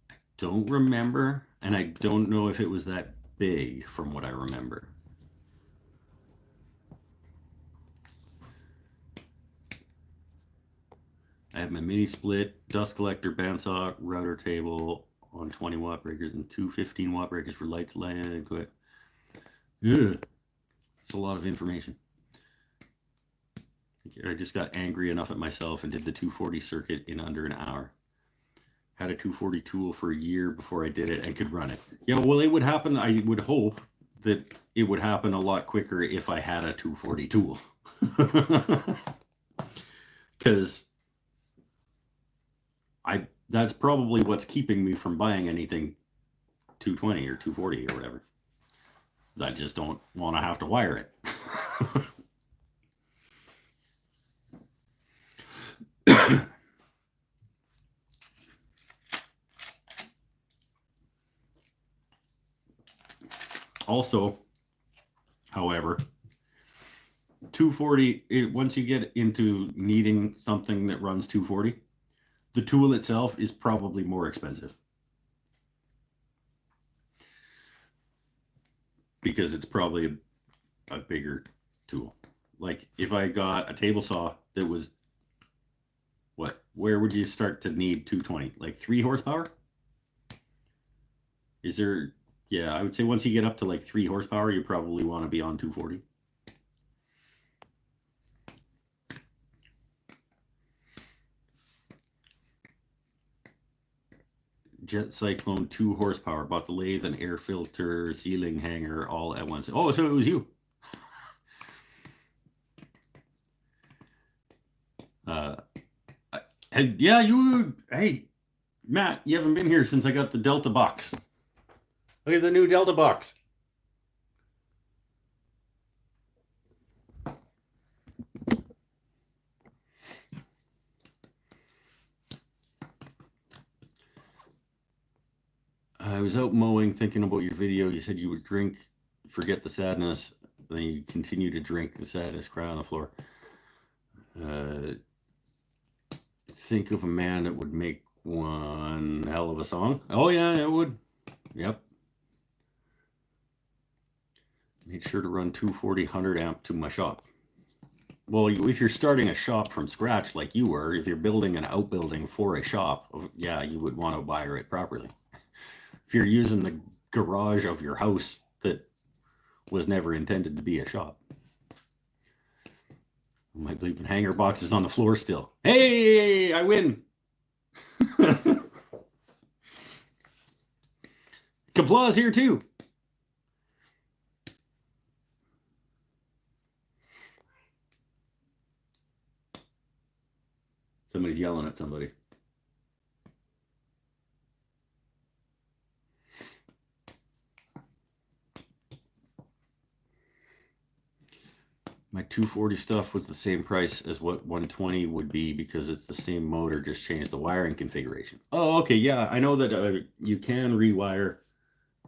I don't remember, and I don't know if it was that big from what I remember. I have my mini split, dust collector, bandsaw, router table on 20 watt breakers and 2 15 watt breakers for lights, lighting, and quit. It's a lot of information. I just got angry enough at myself and did the 240 circuit in under an hour. Had a 240 tool for a year before I did it and could run it. Yeah, well, it would happen. I would hope that it would happen a lot quicker if I had a 240 tool. Because that's probably what's keeping me from buying anything 220 or 240 or whatever. I just don't want to have to wire it. Also, however, 240, once you get into needing something that runs 240, the tool itself is probably more expensive. Because it's probably a bigger tool. Like if I got a table saw that was, where would you start to need 220? Like 3 horsepower? Is there, yeah, I would say once you get up to like 3 horsepower, you probably want to be on 240. Jet Cyclone 2 horsepower, bought the lathe and air filter, ceiling hanger all at once. Oh, so it was you. Yeah, you, hey, Matt, you haven't been here since I got the Delta box. Look at the new Delta box. I was out mowing, thinking about your video. You said you would drink, forget the sadness, then you continue to drink the sadness, cry on the floor. Think of a man that would make one hell of a song. Oh yeah, it would. Yep. Made sure to run 240 100 amp to my shop. Well, if you're starting a shop from scratch like you were, if you're building an outbuilding for a shop, yeah, you would want to wire it properly. If you're using the garage of your house that was never intended to be a shop. My bleeping hanger box is on the floor still. Hey, I win. Applause here too. Somebody's yelling at somebody. My 240 stuff was the same price as what 120 would be because it's the same motor, just changed the wiring configuration. Oh, okay, yeah, I know that you can rewire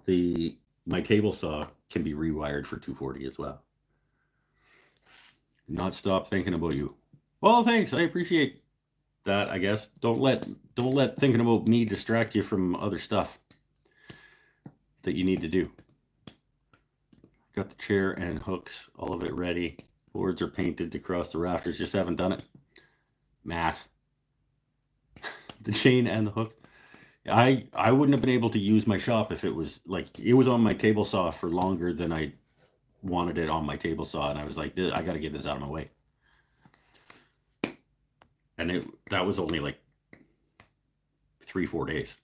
my table saw can be rewired for 240 as well. Not stop thinking about you. Well, thanks. I appreciate that, I guess. Don't let thinking about me distract you from other stuff that you need to do. Got the chair and hooks, all of it ready. Boards are painted across the rafters. Just haven't done it. Matt. The chain and the hook. I wouldn't have been able to use my shop if it was like it was on my table saw for longer than I wanted it on my table saw, and I was like, I got to get this out of my way. And that was only like 3-4 days.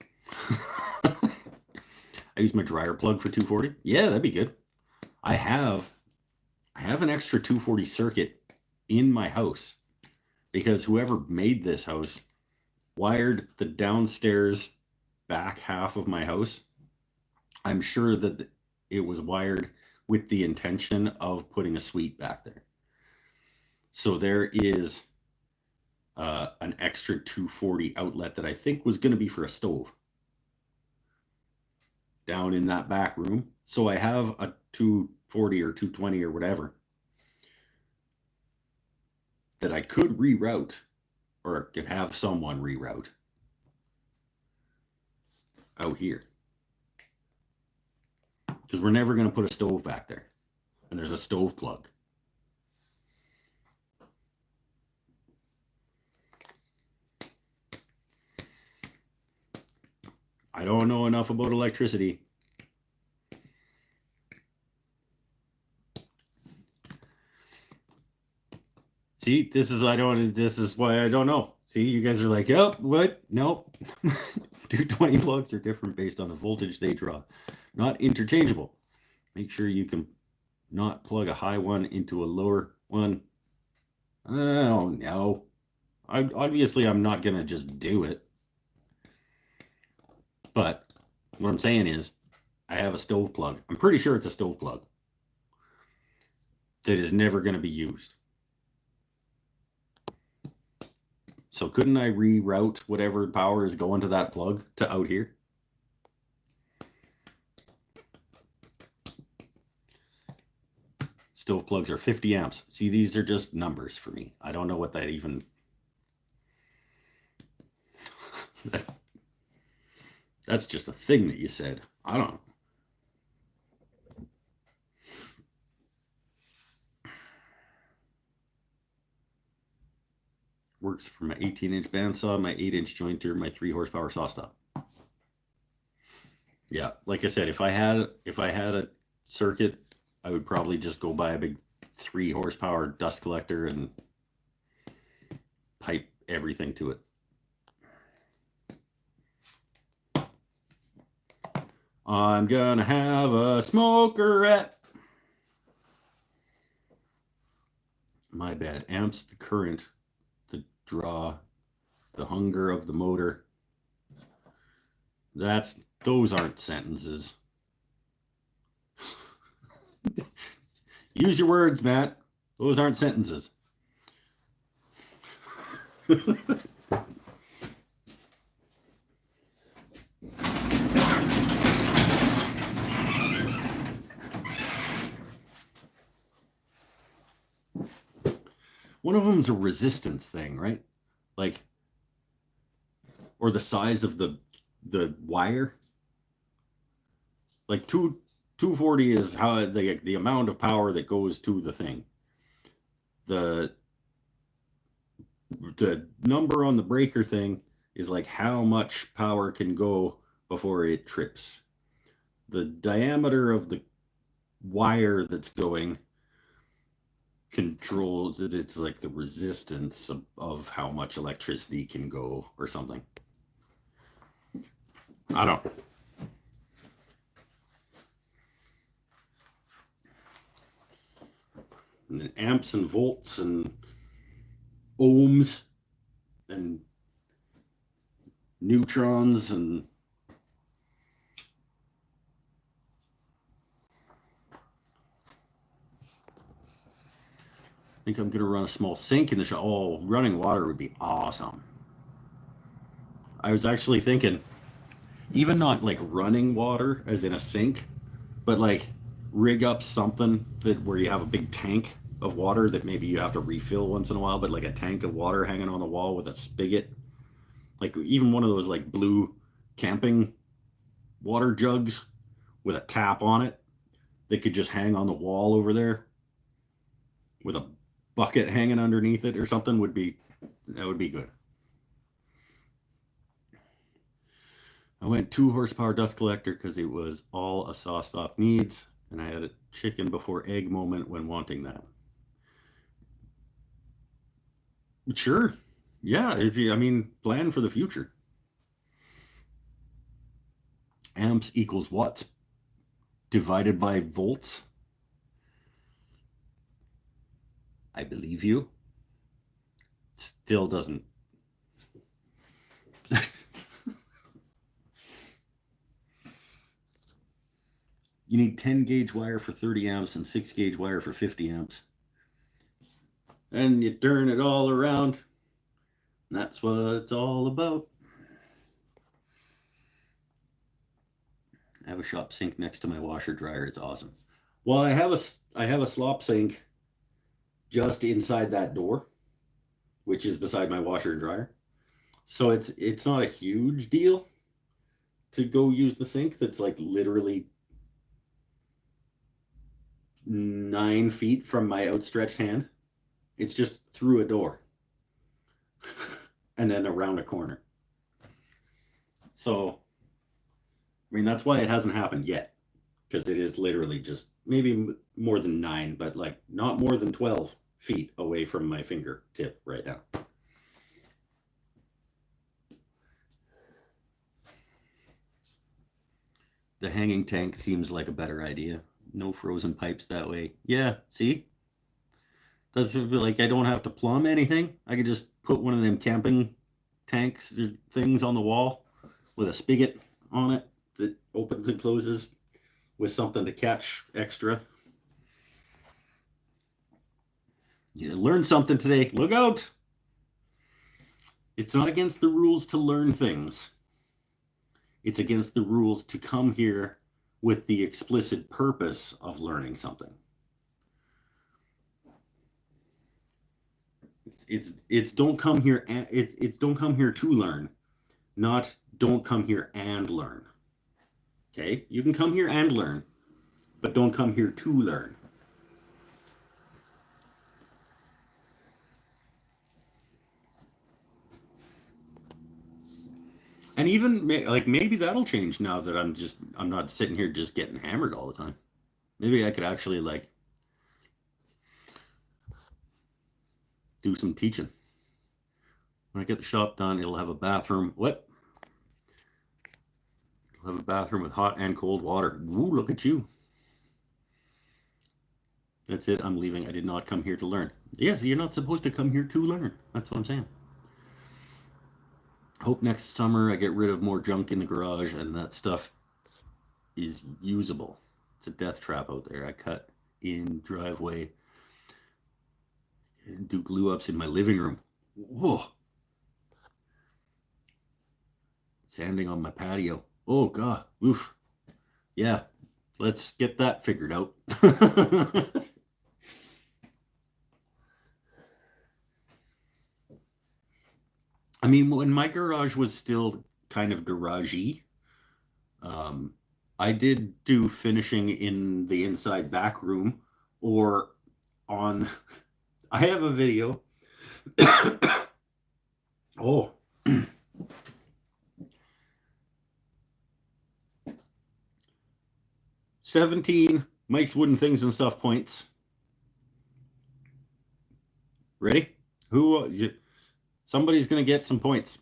I used my dryer plug for 240. Yeah, that'd be good. I have an extra 240 circuit in my house because whoever made this house wired the downstairs back half of my house. I'm sure that it was wired with the intention of putting a suite back there. So there is an extra 240 outlet that I think was going to be for a stove down in that back room. So I have a 240 or 220 or whatever that I could reroute, or could have someone reroute out here. Because we're never going to put a stove back there. And there's a stove plug. I don't know enough about electricity. See, this is why I don't know. See, you guys are like, yep, what? Nope. 220 plugs are different based on the voltage they draw. Not interchangeable. Make sure you can not plug a high one into a lower one. I don't know. Obviously, I'm not going to just do it. But what I'm saying is, I have a stove plug. I'm pretty sure it's a stove plug that is never going to be used. So couldn't I reroute whatever power is going to that plug to out here? Stove plugs are 50 amps. See, these are just numbers for me. I don't know what that even... That's just a thing that you said. I don't know. Works for my 18-inch bandsaw, my 8-inch jointer, my 3-horsepower saw stop. Yeah, like I said, if I had a circuit, I would probably just go buy a big 3-horsepower dust collector and pipe everything to it. I'm gonna have a smokerette. My bad. Amps the current, the draw, the hunger of the motor. Those aren't sentences. Use your words, Matt. Those aren't sentences. One of them's a resistance thing, right? Like, or the size of the wire. Like 240 is how the amount of power that goes to the thing. The number on the breaker thing is like how much power can go before it trips. The diameter of the wire that's going controls it. It's like the resistance of how much electricity can go or something. I don't. And then amps and volts and ohms and neutrons and I think I'm going to run a small sink in the shop. Oh, running water would be awesome. I was actually thinking even not like running water as in a sink, but like rig up something that where you have a big tank of water that maybe you have to refill once in a while, but like a tank of water hanging on the wall with a spigot, like even one of those like blue camping water jugs with a tap on it that could just hang on the wall over there with a bucket hanging underneath it or something would be good. I went 2 horsepower dust collector because it was all a saw stop needs, and I had a chicken before egg moment when wanting that. Sure. Yeah, if you, I mean, plan for the future. Amps equals watts divided by volts. I believe you. Still doesn't. You need 10 gauge wire for 30 amps and 6 gauge wire for 50 amps. And you turn it all around. That's what it's all about. I have a shop sink next to my washer dryer. It's awesome. Well, I have a slop sink just inside that door, which is beside my washer and dryer. So it's not a huge deal to go use the sink that's like literally 9 feet from my outstretched hand. It's just through a door and then around a corner. So, I mean, that's why it hasn't happened yet, because it is literally just maybe more than 9, but like not more than 12 feet away from my fingertip right now. The hanging tank seems like a better idea. No frozen pipes that way. Yeah, see? That's like I don't have to plumb anything. I could just put one of them camping tanks or things on the wall with a spigot on it that opens and closes with something to catch extra. You learned something today. Look out! It's not against the rules to learn things. It's against the rules to come here with the explicit purpose of learning something. It's don't come here. It's don't come here to learn, not don't come here and learn. Okay, you can come here and learn, but don't come here to learn. And even like maybe that'll change now that I'm not sitting here just getting hammered all the time. Maybe I could actually like do some teaching. When I get the shop done, it'll have a bathroom. What? It'll have a bathroom with hot and cold water. Ooh, look at you. That's it. I'm leaving. I did not come here to learn. Yes, you're not supposed to come here to learn. That's what I'm saying. Hope next summer I get rid of more junk in the garage and that stuff is usable. It's a death trap out there. I cut in driveway and do glue ups in my living room. Whoa. Sanding on my patio. Oh God. Oof. Yeah. Let's get that figured out. I mean, when my garage was still kind of garagey, I did do finishing in the inside back room or on. I have a video. Oh. 17 Mike's Wooden Things and Stuff points. Ready? Somebody's going to get some points.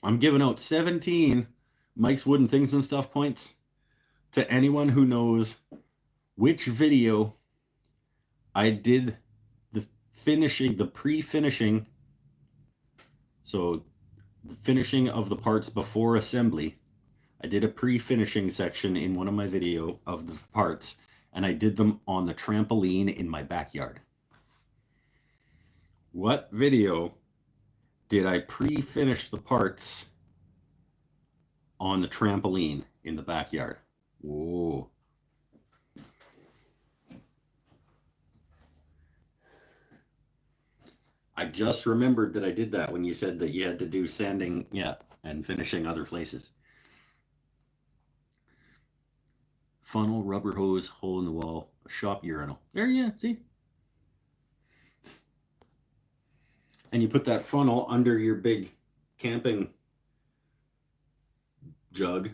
I'm giving out 17 Mike's Wooden Things and Stuff points to anyone who knows which video I did the finishing, the pre-finishing. So the finishing of the parts before assembly. I did a pre-finishing section in one of my video of the parts, and I did them on the trampoline in my backyard. What video did I pre-finish the parts on the trampoline in the backyard. Whoa. I just remembered that I did that when you said that you had to do sanding, yeah, and finishing other places. Funnel, rubber hose, hole in the wall, a shop urinal. There, yeah, see? And you put that funnel under your big camping jug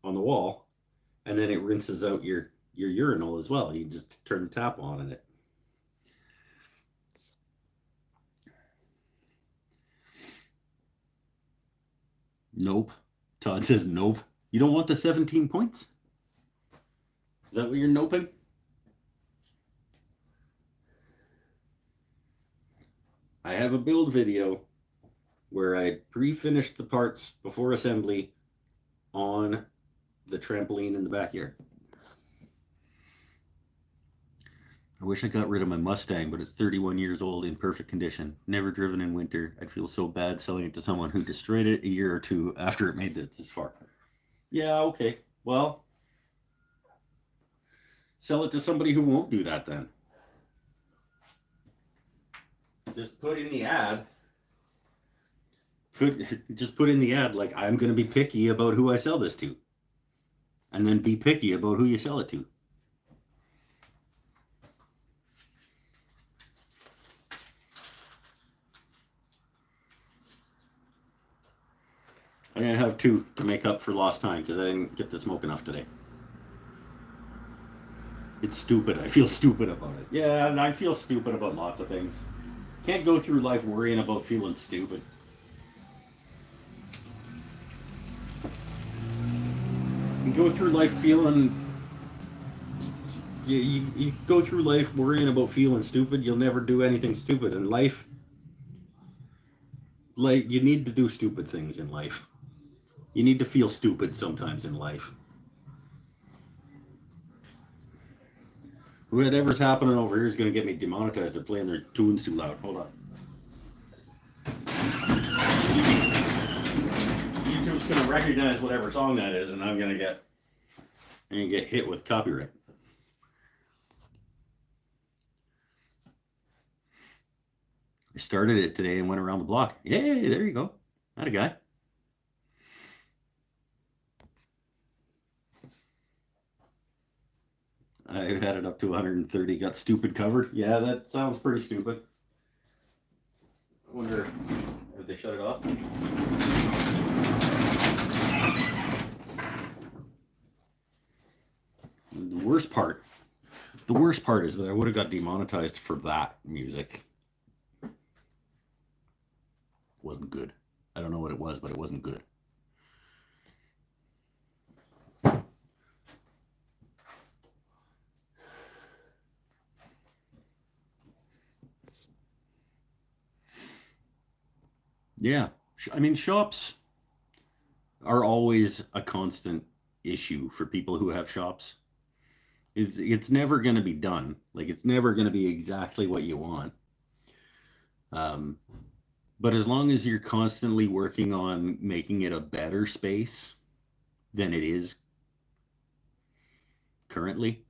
on the wall, and then it rinses out your urinal as well. You just turn the tap on and it. Nope. Todd says nope. You don't want the 17 points? Is that what you're noping? I have a build video where I pre-finished the parts before assembly on the trampoline in the backyard. I wish I got rid of my Mustang, but it's 31 years old in perfect condition. Never driven in winter. I'd feel so bad selling it to someone who destroyed it a year or two after it made it this far. Yeah, okay. Well, sell it to somebody who won't do that then. Just put in the ad. Just put in the ad like, I'm going to be picky about who I sell this to. And then be picky about who you sell it to. I'm going to have 2 to make up for lost time because I didn't get to smoke enough today. It's stupid. I feel stupid about it. Yeah, I feel stupid about lots of things. Can't go through life worrying about feeling stupid. You go through life feeling... You go through life worrying about feeling stupid, you'll never do anything stupid in life. Like, you need to do stupid things in life. You need to feel stupid sometimes in life. Whatever's happening over here is going to get me demonetized. They're playing their tunes too loud. Hold on. YouTube's going to recognize whatever song that is, and I'm going to get hit with copyright. I started it today and went around the block. Yay, there you go. Not a guy. I've had it up to 130. Got stupid covered. Yeah, that sounds pretty stupid. I wonder if they shut it off. The worst part is that I would have got demonetized for that music. Wasn't good. I don't know what it was, but it wasn't good. Yeah, I mean, shops are always a constant issue for people who have shops. It's never going to be done. Like, it's never going to be exactly what you want. But as long as you're constantly working on making it a better space than it is currently,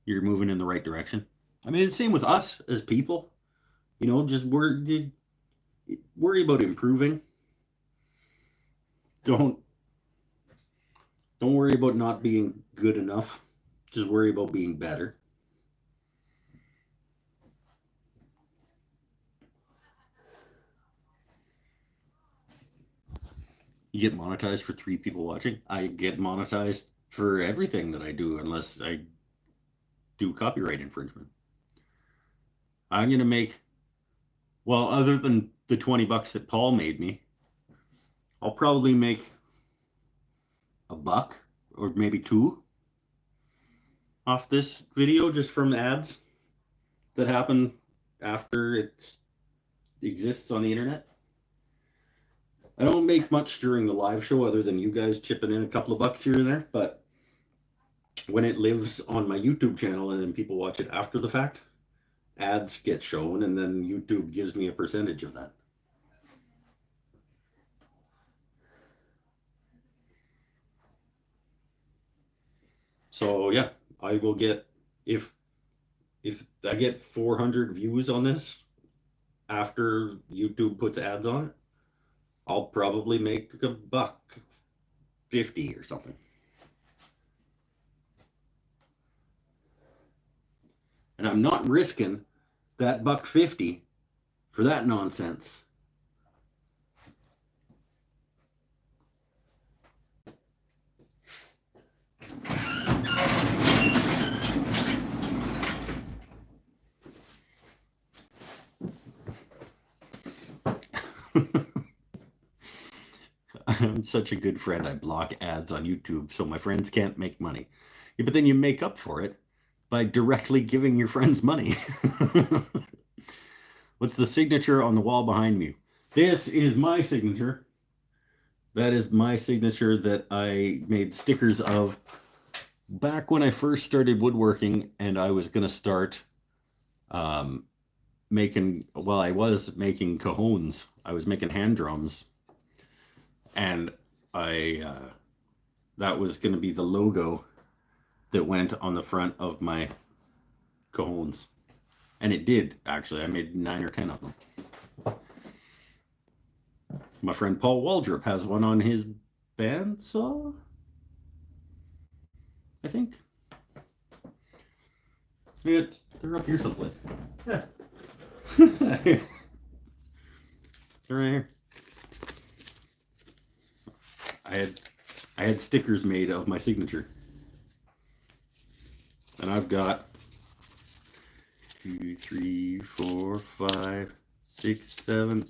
you're moving in the right direction. I mean, it's the same with us as people. You know, just worry about improving. Don't worry about not being good enough. Just worry about being better. You get monetized for 3 people watching. I get monetized for everything that I do unless I do copyright infringement. I'm going to make, well, other than the $20 that Paul made me, I'll probably make $1 or maybe 2 off this video just from ads that happen after it exists on the internet. I don't make much during the live show other than you guys chipping in a couple of bucks here and there, but when it lives on my YouTube channel and then people watch it after the fact, ads get shown and then YouTube gives me a percentage of that. So yeah, I will get if I get 400 views on this after YouTube puts ads on it, I'll probably make a $1.50 or something. And I'm not risking that $1.50 for that nonsense. I'm such a good friend. I block ads on YouTube so my friends can't make money. Yeah, but then you make up for it by directly giving your friends money. What's the signature on the wall behind me? This is my signature. That is my signature that I made stickers of back when I first started woodworking, and I was going to start um, I was making cajones. I was making hand drums, and that was going to be the logo that went on the front of my cajones. And it did, actually. I made 9 or 10 of them. My friend Paul Waldrop has one on his bandsaw, I think. Yeah, they're up here someplace. Yeah. They're right here. I had stickers made of my signature. And I've got 2, 3, 4, 5, 6, 7.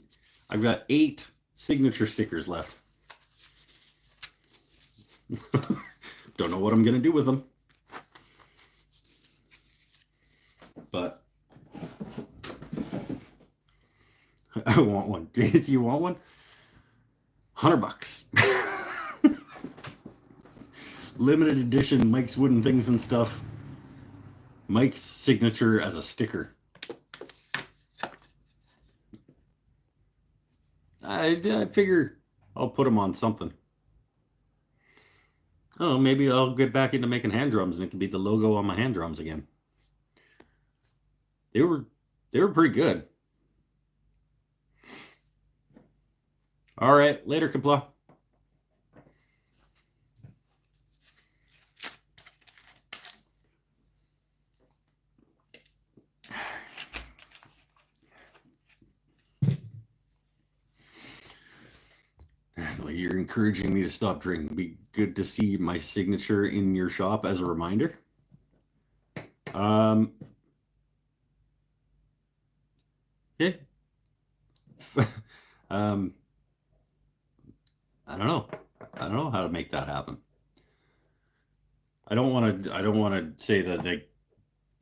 I've got 8 signature stickers left. Don't know what I'm gonna do with them. But I want one. Jace, you want one? $100. Limited edition Mike's Wooden Things and Stuff. Mike's signature as a sticker. I figure I'll put them on something. Oh, maybe I'll get back into making hand drums and it can be the logo on my hand drums again. They were pretty good. All right, later, Kapla. You're encouraging me to stop drinking. It'd be good to see my signature in your shop as a reminder. Okay. I don't know. I don't know how to make that happen. I don't want to say that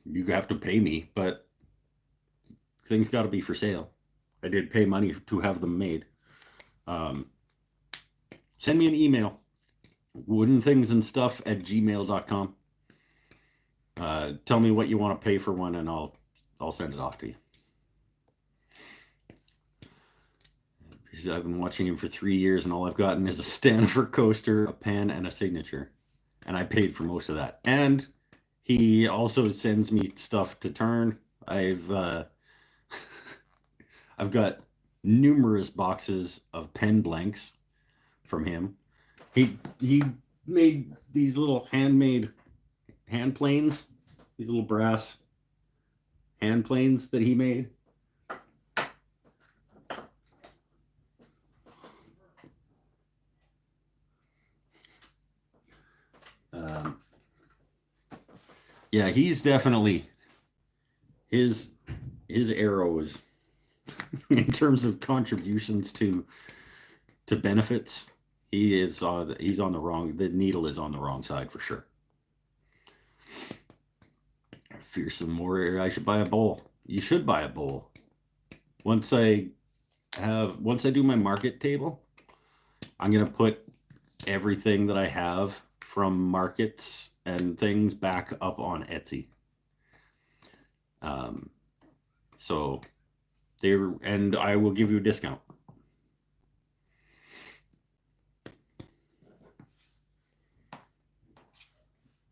you have to pay me, but things got to be for sale. I did pay money to have them made. Send me an email, woodenthingsandstuff@gmail.com. Tell me what you want to pay for one, and I'll send it off to you. Because I've been watching him for 3 years, and all I've gotten is a Stanford coaster, a pen, and a signature, and I paid for most of that. And he also sends me stuff to turn. I've got numerous boxes of pen blanks from him. He made these little handmade hand planes, these little brass hand planes that he made. Yeah, he's definitely his arrows in terms of contributions to benefits. He's on the wrong. The needle is on the wrong side for sure. Fearsome warrior. I should buy a bowl. You should buy a bowl. Once I do my market table, I'm gonna put everything that I have from markets and things back up on Etsy. So and I will give you a discount.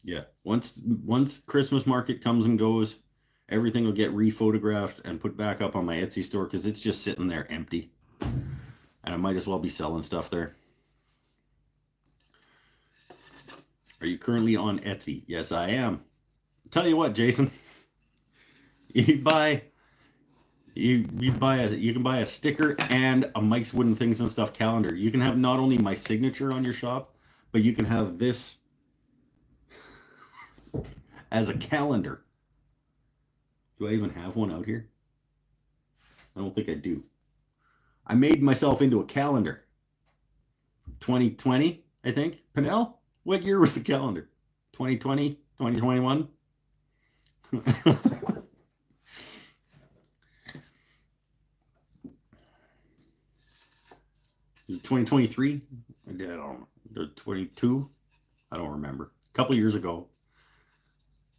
Yeah. Once Christmas market comes and goes, everything will get rephotographed and put back up on my Etsy store because it's just sitting there empty. And I might as well be selling stuff there. Are you currently on Etsy? Yes, I am. Tell you what, Jason, you buy you can buy a sticker and a Mike's Wooden Things and Stuff calendar. You can have not only my signature on your shop, but you can have this as a calendar. Do I even have one out here? I don't think I do. I made myself into a calendar. 2020, I think. Pinnell, what year was the calendar? 2020, 2021? Is it 2023? I don't know. 22? I don't remember. A couple years ago,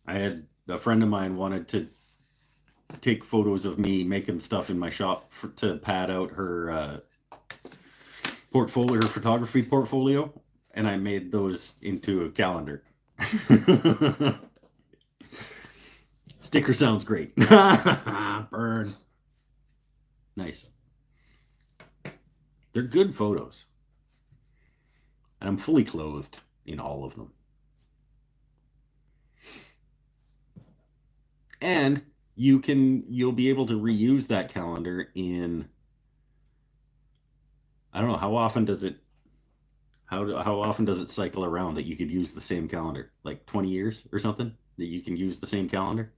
I had a friend of mine wanted to take photos of me making stuff in my shop to pad out her portfolio, her photography portfolio, and I made those into a calendar. Sticker sounds great. Burn. Nice. They're good photos. And I'm fully clothed in all of them. And you'll be able to reuse that calendar in, I don't know, how often does it cycle around that you could use the same calendar? Like 20 years or something that you can use the same calendar?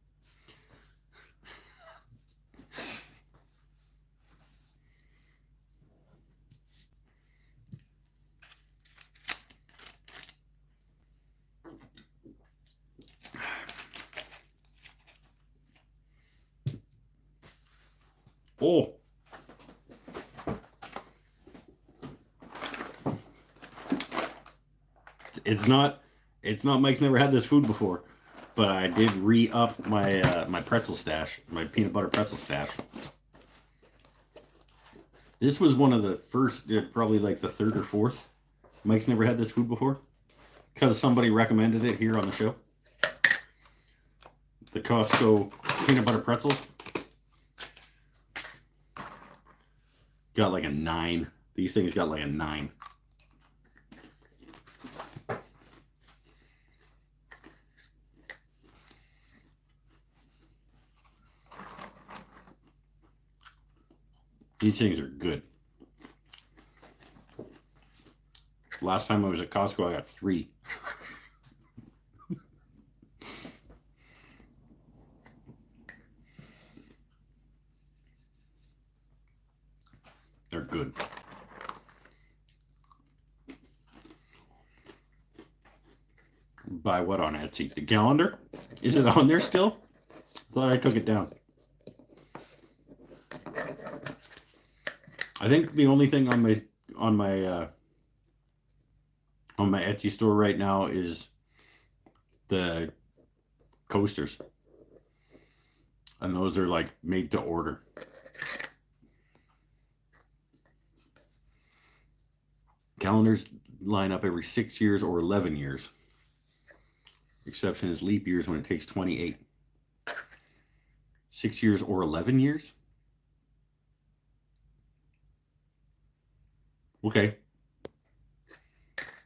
Oh, it's not Mike's never had this food before, but I did re-up my pretzel stash, my peanut butter pretzel stash. This was one of the first, probably like the third or fourth. Mike's never had this food before because somebody recommended it here on the show. The Costco peanut butter pretzels got like a 9. These things got like a 9. These things are good. Last time I was at Costco, I got 3. They're good. Buy what on Etsy? The calendar? Is it on there still? I thought I took it down. I think the only thing on my Etsy store right now is the coasters, and those are like made to order. Calendars line up every 6 years or 11 years. Exception is leap years when it takes 28. 6 years or 11 years? Okay.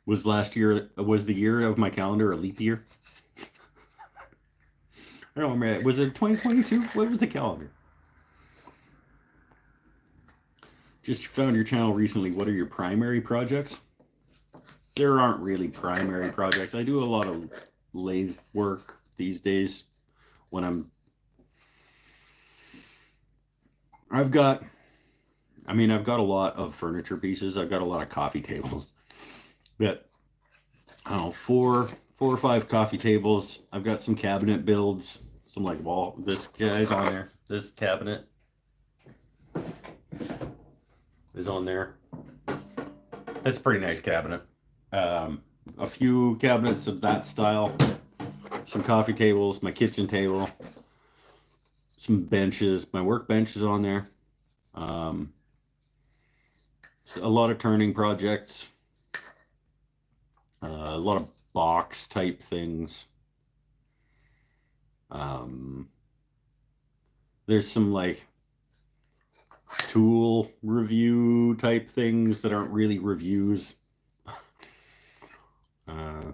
Was the year of my calendar a leap year? I don't remember. Was it 2022? What was the calendar? Just found your channel recently. What are your primary projects? There aren't really primary projects. I do a lot of lathe work these days when I've got a lot of furniture pieces. I've got a lot of coffee tables. But I don't know, 4 or 5 coffee tables. I've got some cabinet builds, some like wall. This guy's on there. This cabinet is on there. That's a pretty nice cabinet. A few cabinets of that style. Some coffee tables, my kitchen table, some benches. My workbench is on there. A lot of turning projects. A lot of box type things. There's some like tool review type things that aren't really reviews. Uh,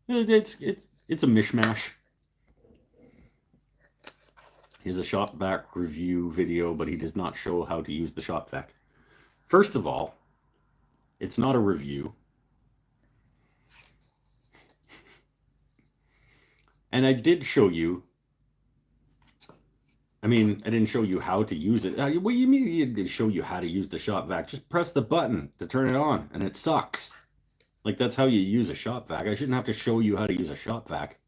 it's a mishmash. Here's a shop vac review video, but he does not show how to use the shop vac. First of all, it's not a review. And I did show you. I mean, I didn't show you how to use it. What do you mean you did show you how to use the shop vac? Just press the button to turn it on, and it sucks. Like, that's how you use a shop vac. I shouldn't have to show you how to use a shop vac.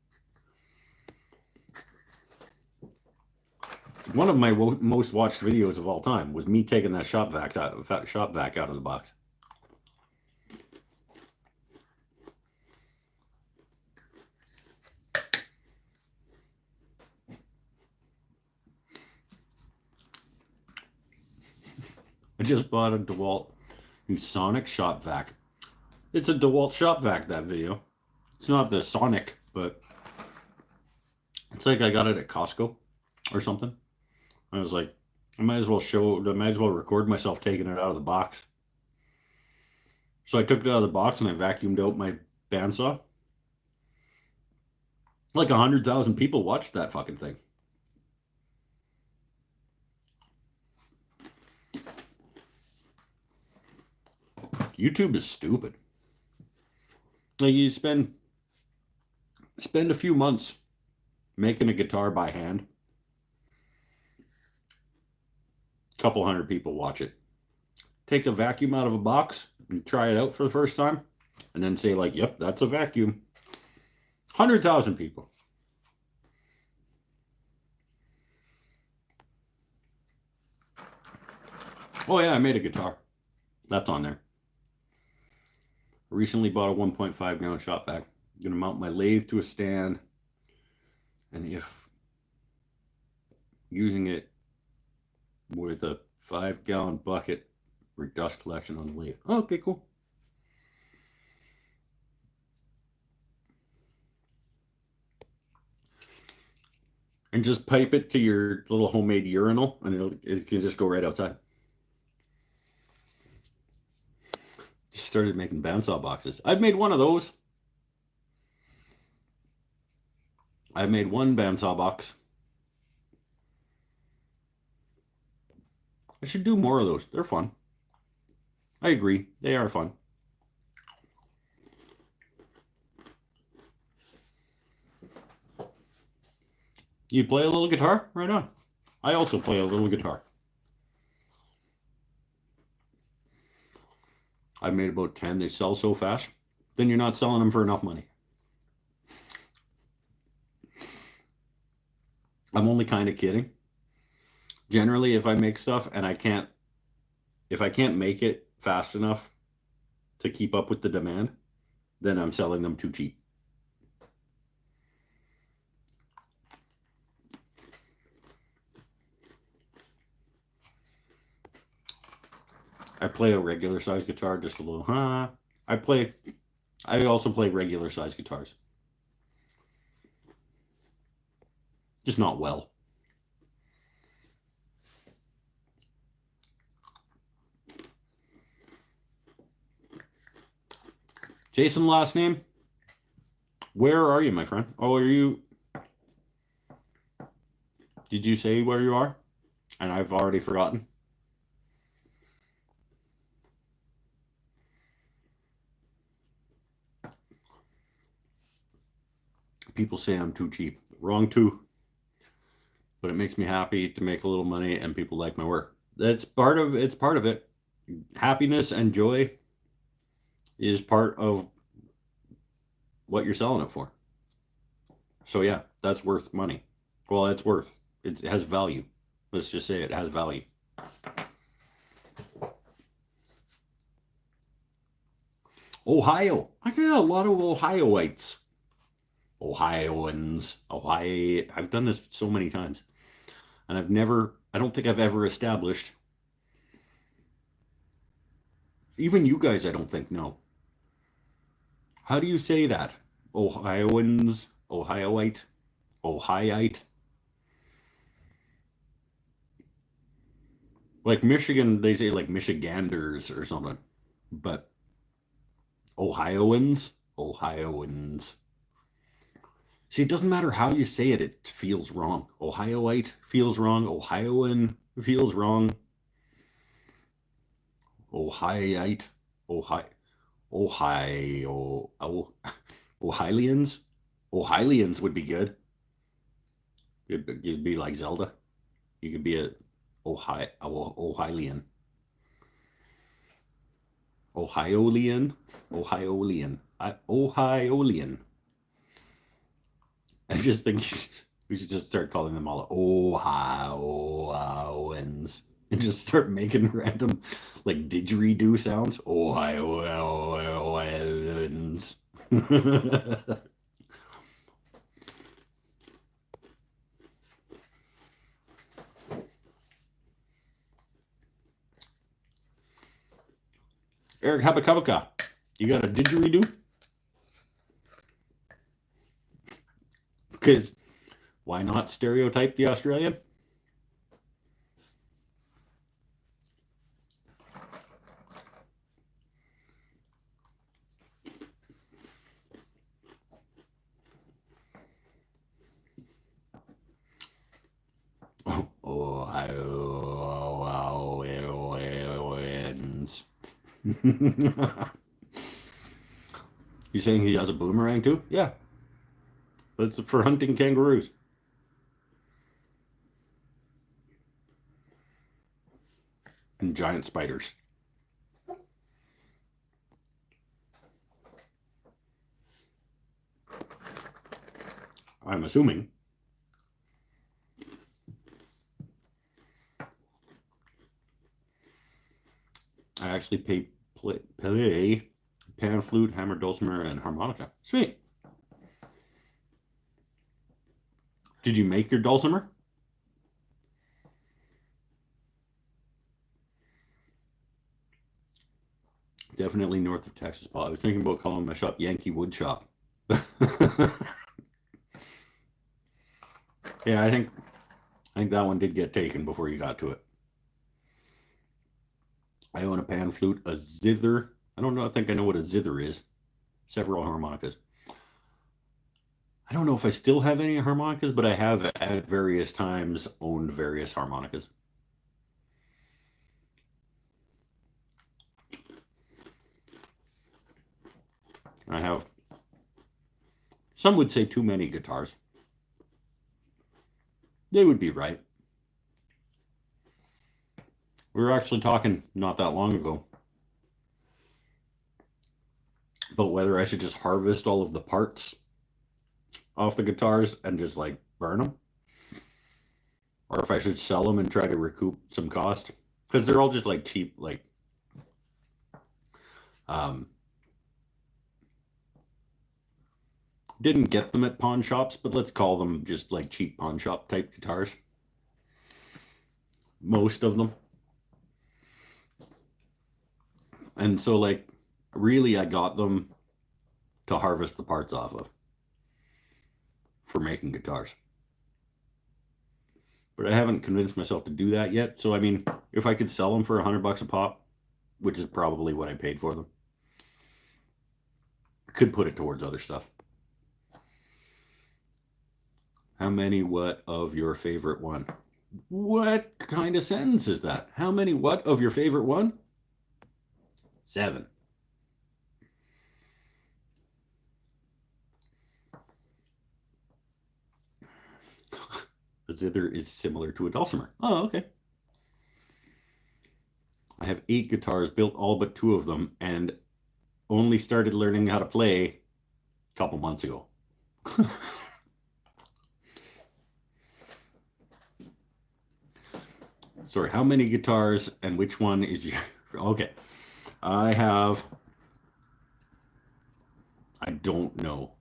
One of my most watched videos of all time was me taking that shop vac out of the box. I just bought a DeWalt new Sonic shop vac. It's a DeWalt shop vac, that video. It's not the Sonic, but it's like I got it at Costco or something. I was like, I might as well record myself taking it out of the box. So I took it out of the box and I vacuumed out my bandsaw. Like 100,000 people watched that fucking thing. YouTube is stupid. Like, you spend a few months making a guitar by hand. A couple hundred people watch it. Take a vacuum out of a box and try it out for the first time, and then say like, "Yep, that's a vacuum." 100,000 people. Oh yeah, I made a guitar. That's on there. I recently bought a 1.5 gallon shop vac. I'm gonna mount my lathe to a stand, and if using it with a 5-gallon bucket for dust collection on the lathe. Oh, okay, cool. And just pipe it to your little homemade urinal, and it can just go right outside. Just started making bandsaw boxes. I've made one of those. I've made one bandsaw box. I should do more of those. They're fun. I agree. They are fun. You play a little guitar? Right on. I also play a little guitar. I've made about 10. They sell so fast. Then you're not selling them for enough money. I'm only kind of kidding. Generally, if I make stuff and if I can't make it fast enough to keep up with the demand, then I'm selling them too cheap. I play a regular size guitar, just a little. I also play regular size guitars, just not well. Jason, last name? Where are you, my friend? Oh, are you? Did you say where you are? And I've already forgotten. People say I'm too cheap. Wrong too. But it makes me happy to make a little money and people like my work. It's part of it. Happiness and joy is part of what you're selling it for. So yeah, that's worth money. Well, it has value. Let's just say it has value. Ohio. I got a lot of Ohioites. Ohioans. Ohio. I've done this so many times. And I don't think I've ever established. Even you guys, I don't think know. How do you say that? Ohioans, Ohioite, Ohioite. Like Michigan, they say like Michiganders or something. But Ohioans. See, it doesn't matter how you say it, it feels wrong. Ohioite feels wrong. Ohioan feels wrong. Ohioite. Ohio. Ohio. Ohioans. Ohioans would be good. You'd be like Zelda. You could be a Ohioan. Ohiolean. Ohiolean. I just think we should just start calling them all Ohioans and just start making random like didgeridoo sounds. Ohioans. Eric Habakabaka, you got a didgeridoo? Because why not stereotype the Australian? Ohioans. You saying he has a boomerang too? Yeah, but it's for hunting kangaroos. And giant spiders. I'm assuming. I actually play pan flute, hammer, dulcimer, and harmonica. Sweet. Did you make your dulcimer? Definitely north of Texas, Paul. I was thinking about calling my shop Yankee Wood Shop. Yeah, I think that one did get taken before you got to it. I own a pan flute, a zither. I don't know. I think I know what a zither is. Several harmonicas. I don't know if I still have any harmonicas, but I have at various times owned various harmonicas. I have, some would say, too many guitars. They would be right. We were actually talking not that long ago about whether I should just harvest all of the parts off the guitars and just like burn them, or if I should sell them and try to recoup some cost, because they're all just like cheap, like didn't get them at pawn shops, but let's call them just like cheap pawn shop type guitars. Most of them. And so like really I got them to harvest the parts off of for making guitars. But I haven't convinced myself to do that yet. So I mean, if I could sell them for $100 a pop, which is probably what I paid for them, I could put it towards other stuff. How many what of your favorite one? What kind of sentence is that? How many what of your favorite one? 7. The zither is similar to a dulcimer. Oh, okay. I have 8 guitars, built all but 2 of them, and only started learning how to play a couple months ago. Sorry, how many guitars and which one is your... Okay. I don't know.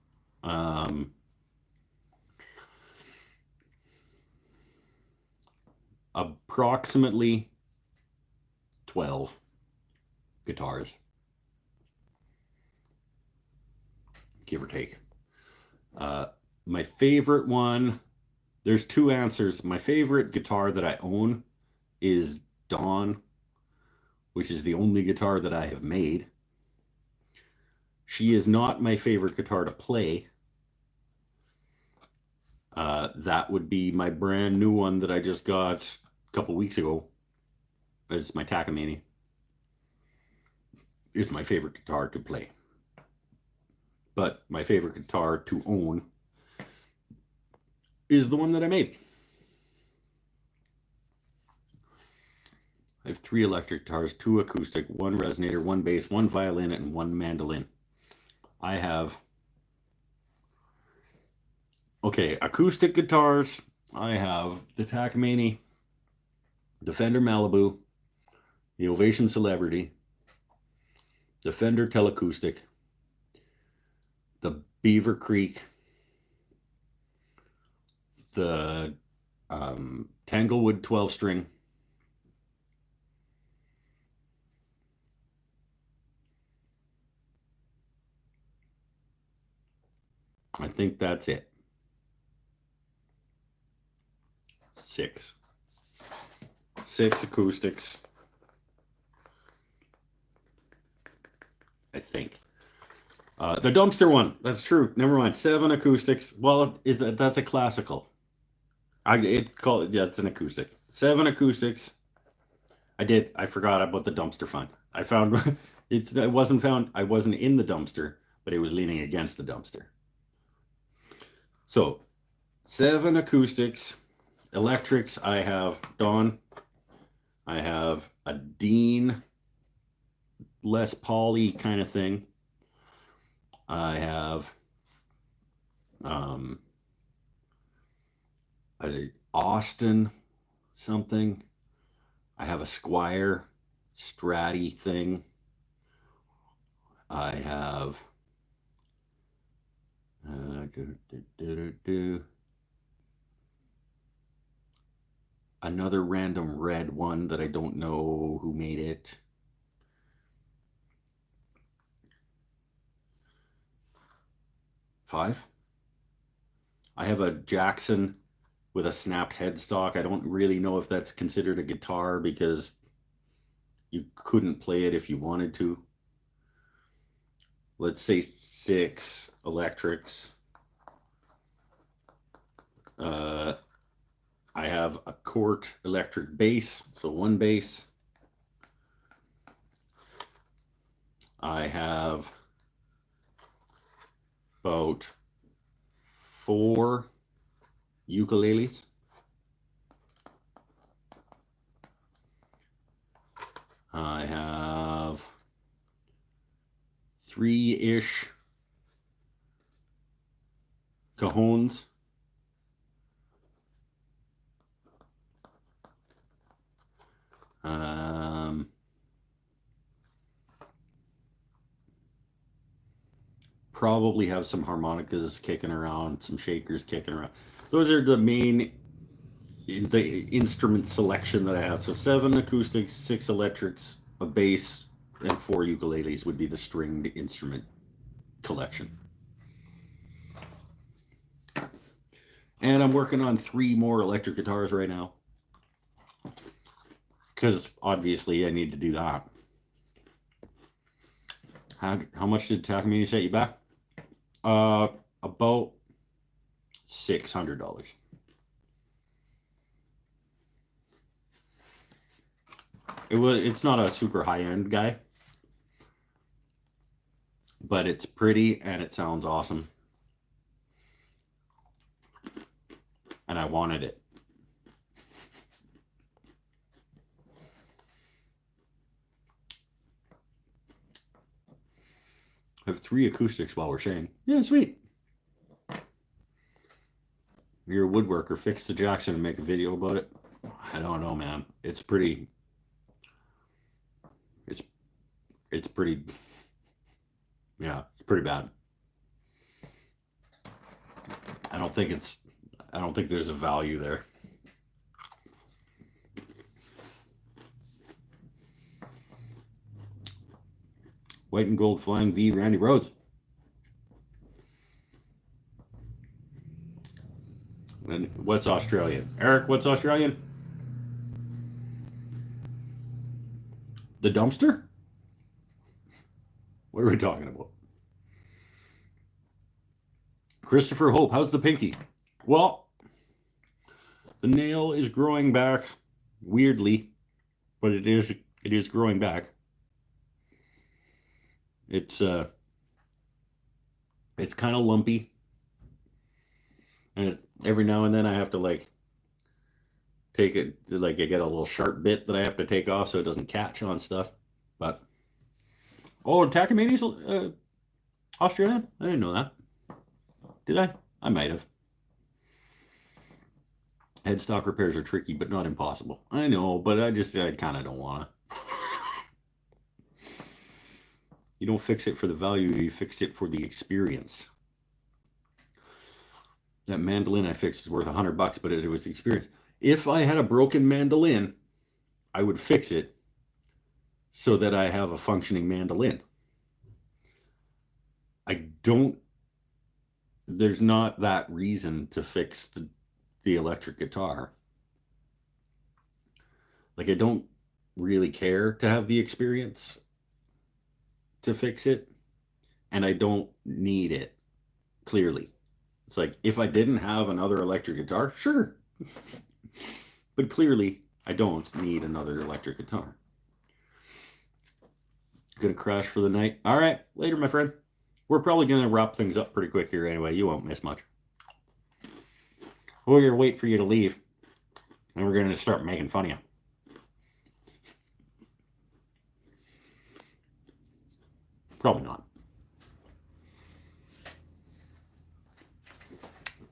Approximately 12 guitars, give or take. My favorite one, there's two answers. My favorite guitar that I own is Dawn, which is the only guitar that I have made. She is not my favorite guitar to play. That would be my brand new one that I just got a couple weeks ago. It's my Takamine. Is my favorite guitar to play. But my favorite guitar to own is the one that I made. I have 3 electric guitars, 2 acoustic, 1 resonator, 1 bass, 1 violin, and 1 mandolin. I have, okay, acoustic guitars. I have the Takamine, the Fender Malibu, the Ovation Celebrity, the Fender Teleacoustic, the Beaver Creek, the Tanglewood 12 string, I think that's it. 6 acoustics, I think. The dumpster one, that's true. Never mind. 7 acoustics. Well, that's a classical. It's an acoustic. 7 acoustics. I forgot about the dumpster fund. I found it wasn't found. I wasn't in the dumpster, but it was leaning against the dumpster. So 7 acoustics. Electrics, I have Dawn. I have a Dean Les Paul-y kind of thing. I have a Austin something. I have a Squire Stratty thing. I have another random red one that I don't know who made it. Five. I have a Jackson with a snapped headstock. I don't really know if that's considered a guitar because you couldn't play it if you wanted to. Let's say 6 electrics. I have a Cort electric bass, so 1 bass. I have about 4 ukuleles. I have 3-ish cajones. Probably have some harmonicas kicking around, some shakers kicking around. Those are the main instrument selection that I have. So 7 acoustics, 6 electrics, a bass, and 4 ukuleles would be the stringed instrument collection. And I'm working on 3 more electric guitars right now, because obviously I need to do that. How much did Takamine set you back? About $600. It's not a super high-end guy, but it's pretty and it sounds awesome. And I wanted it. I have 3 acoustics while we're sharing. Yeah, sweet. You're a woodworker. Fix the Jackson and make a video about it. I don't know, man. It's pretty. It's pretty. Yeah, it's pretty bad. I don't think there's a value there. White and Gold Flying V, Randy Rhodes. And what's Australian? Eric, what's Australian? The dumpster? What are we talking about? Christopher Hope, how's the pinky? Well, the nail is growing back weirdly, but it is growing back. It's kind of lumpy, and every now and then I have to like take it, like I get a little sharp bit that I have to take off so it doesn't catch on stuff. But Takamani's Australian? I didn't know that. Did I? I might have. Headstock repairs are tricky, but not impossible. I know, but I kind of don't want to. You don't fix it for the value, you fix it for the experience. That mandolin I fixed is worth $100, but it was experience. If I had a broken mandolin, I would fix it so that I have a functioning mandolin. There's not that reason to fix the electric guitar. Like, I don't really care to have the experience to fix it, and I don't need it, clearly. It's like, if I didn't have another electric guitar, sure. But clearly, I don't need another electric guitar. Gonna crash for the night. All right, later, my friend. We're probably gonna wrap things up pretty quick here anyway. You won't miss much. We're gonna wait for you to leave, and we're gonna start making fun of you. Probably not.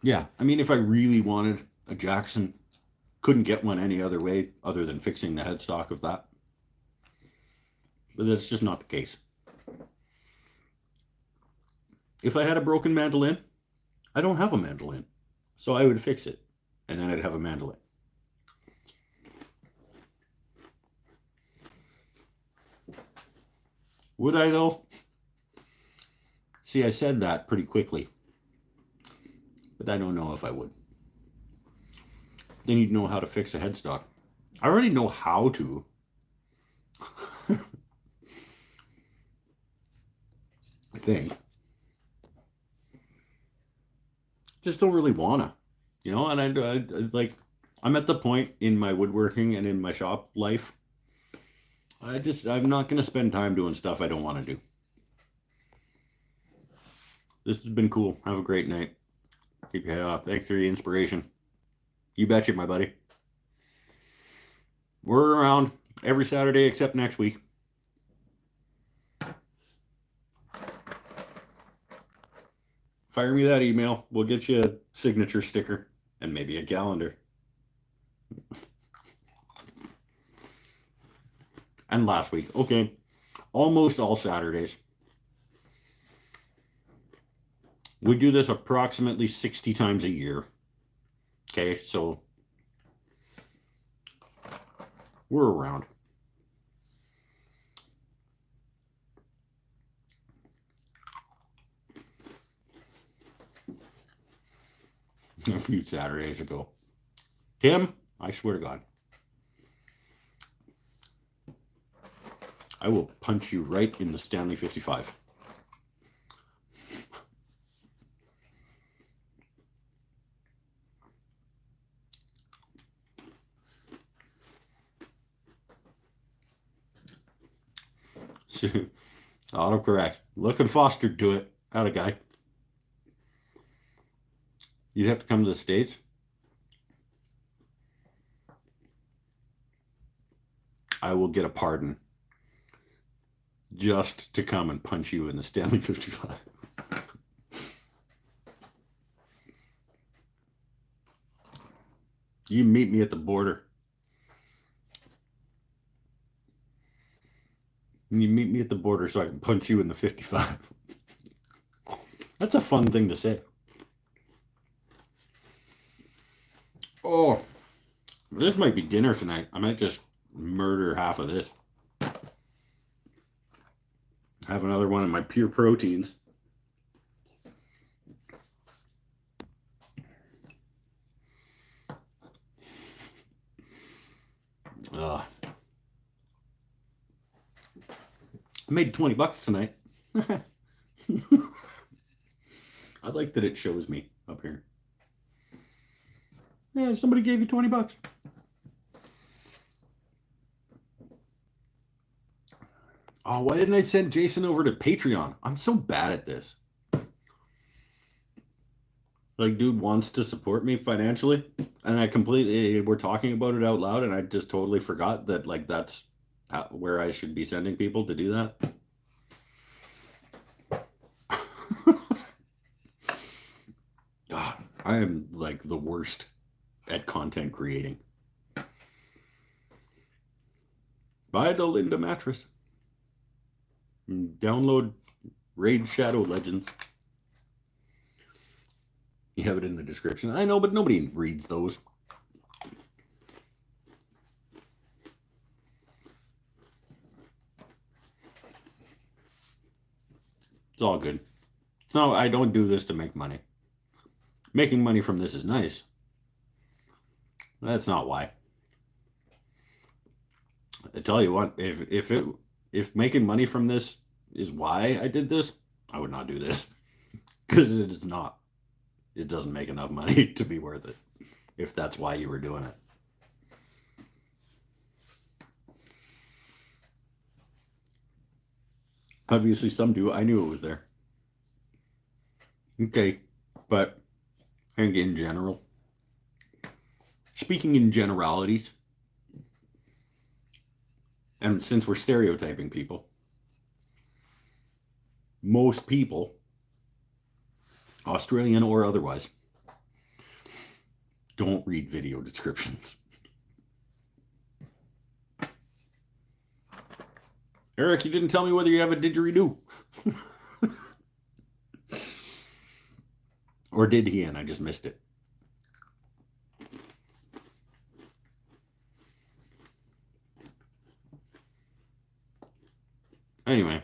Yeah, I mean, if I really wanted a Jackson, couldn't get one any other way other than fixing the headstock of that. But that's just not the case. If I had a broken mandolin, I don't have a mandolin. So I would fix it, and then I'd have a mandolin. Would I, though? See, I said that pretty quickly, but I don't know if I would. Then you'd know how to fix a headstock. I already know how to. I think. Just don't really wanna, and I like, I'm at the point in my woodworking and in my shop life, I'm not gonna spend time doing stuff I don't want to do. This has been cool. Have a great night. Keep your head off. Thanks for the inspiration. You betcha, my buddy. We're around every Saturday except next week. Fire me that email. We'll get you a signature sticker and maybe a calendar. And last week. Okay. Almost all Saturdays. We do this approximately 60 times a year. Okay, so we're around. A few Saturdays ago. Tim, I swear to God, I will punch you right in the Stanley 55. Autocorrect. Look and Foster do it. Howdy, guy. You'd have to come to the States. I will get a pardon just to come and punch you in the Stanley 55. You meet me at the border. You meet me at the border so I can punch you in the 55. That's a fun thing to say. Oh, this might be dinner tonight. I might just murder half of this. Have another one of my pure proteins. I made $20 tonight. I like that it shows me up here. Yeah, somebody gave you $20. Oh, why didn't I send Jason over to Patreon? I'm so bad at this. Like, dude wants to support me financially, and we're talking about it out loud, and I just totally forgot that, like, that's where I should be sending people to do that. God, I am, like, the worst at content creating. Buy the Linda mattress. Download Raid Shadow Legends. You have it in the description. I know, but nobody reads those. It's all good. So I don't do this to make money. Making money from this is nice. That's not why. I tell you what, if making money from this is why I did this, I would not do this. Because it is not. It doesn't make enough money to be worth it. If that's why you were doing it. Obviously some do. I knew it was there. Okay, but I think in general, speaking in generalities, and since we're stereotyping people, most people, Australian or otherwise, don't read video descriptions. Eric, you didn't tell me whether you have a didgeridoo. Or did he, and I just missed it? Anyway,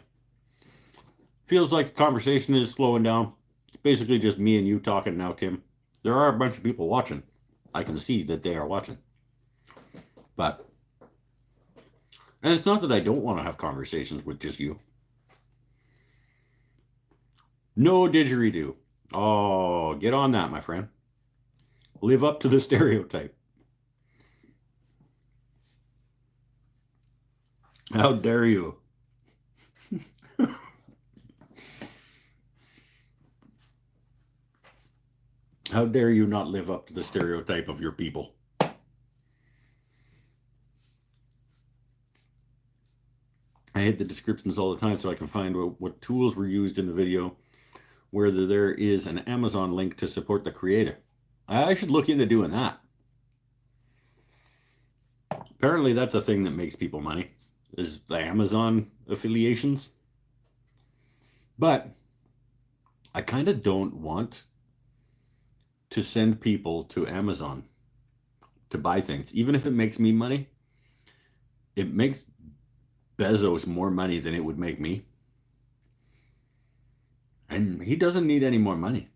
feels like the conversation is slowing down. It's basically just me and you talking now, Tim. There are a bunch of people watching. I can see that they are watching. But, and it's not that I don't want to have conversations with just you. No didgeridoo. Oh, get on that, my friend. Live up to the stereotype. How dare you? How dare you not live up to the stereotype of your people? I hit the descriptions all the time so I can find what tools were used in the video, whether there is an Amazon link to support the creator. I should look into doing that. Apparently that's a thing that makes people money, is the Amazon affiliations. But I kind of don't want to send people to Amazon to buy things. Even if it makes me money, it makes Bezos more money than it would make me. And he doesn't need any more money.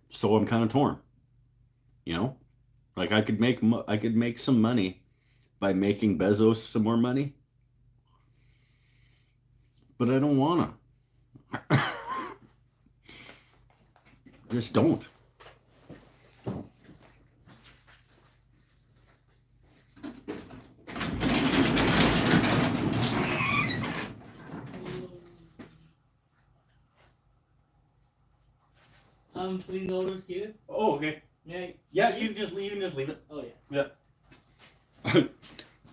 So I'm kind of torn. You know? Like I could make some money by making Bezos some more money. But I don't want to. Just don't. I'm putting the order here. Oh, okay. Yeah. Yeah, you can just leave it. Oh yeah. Yeah.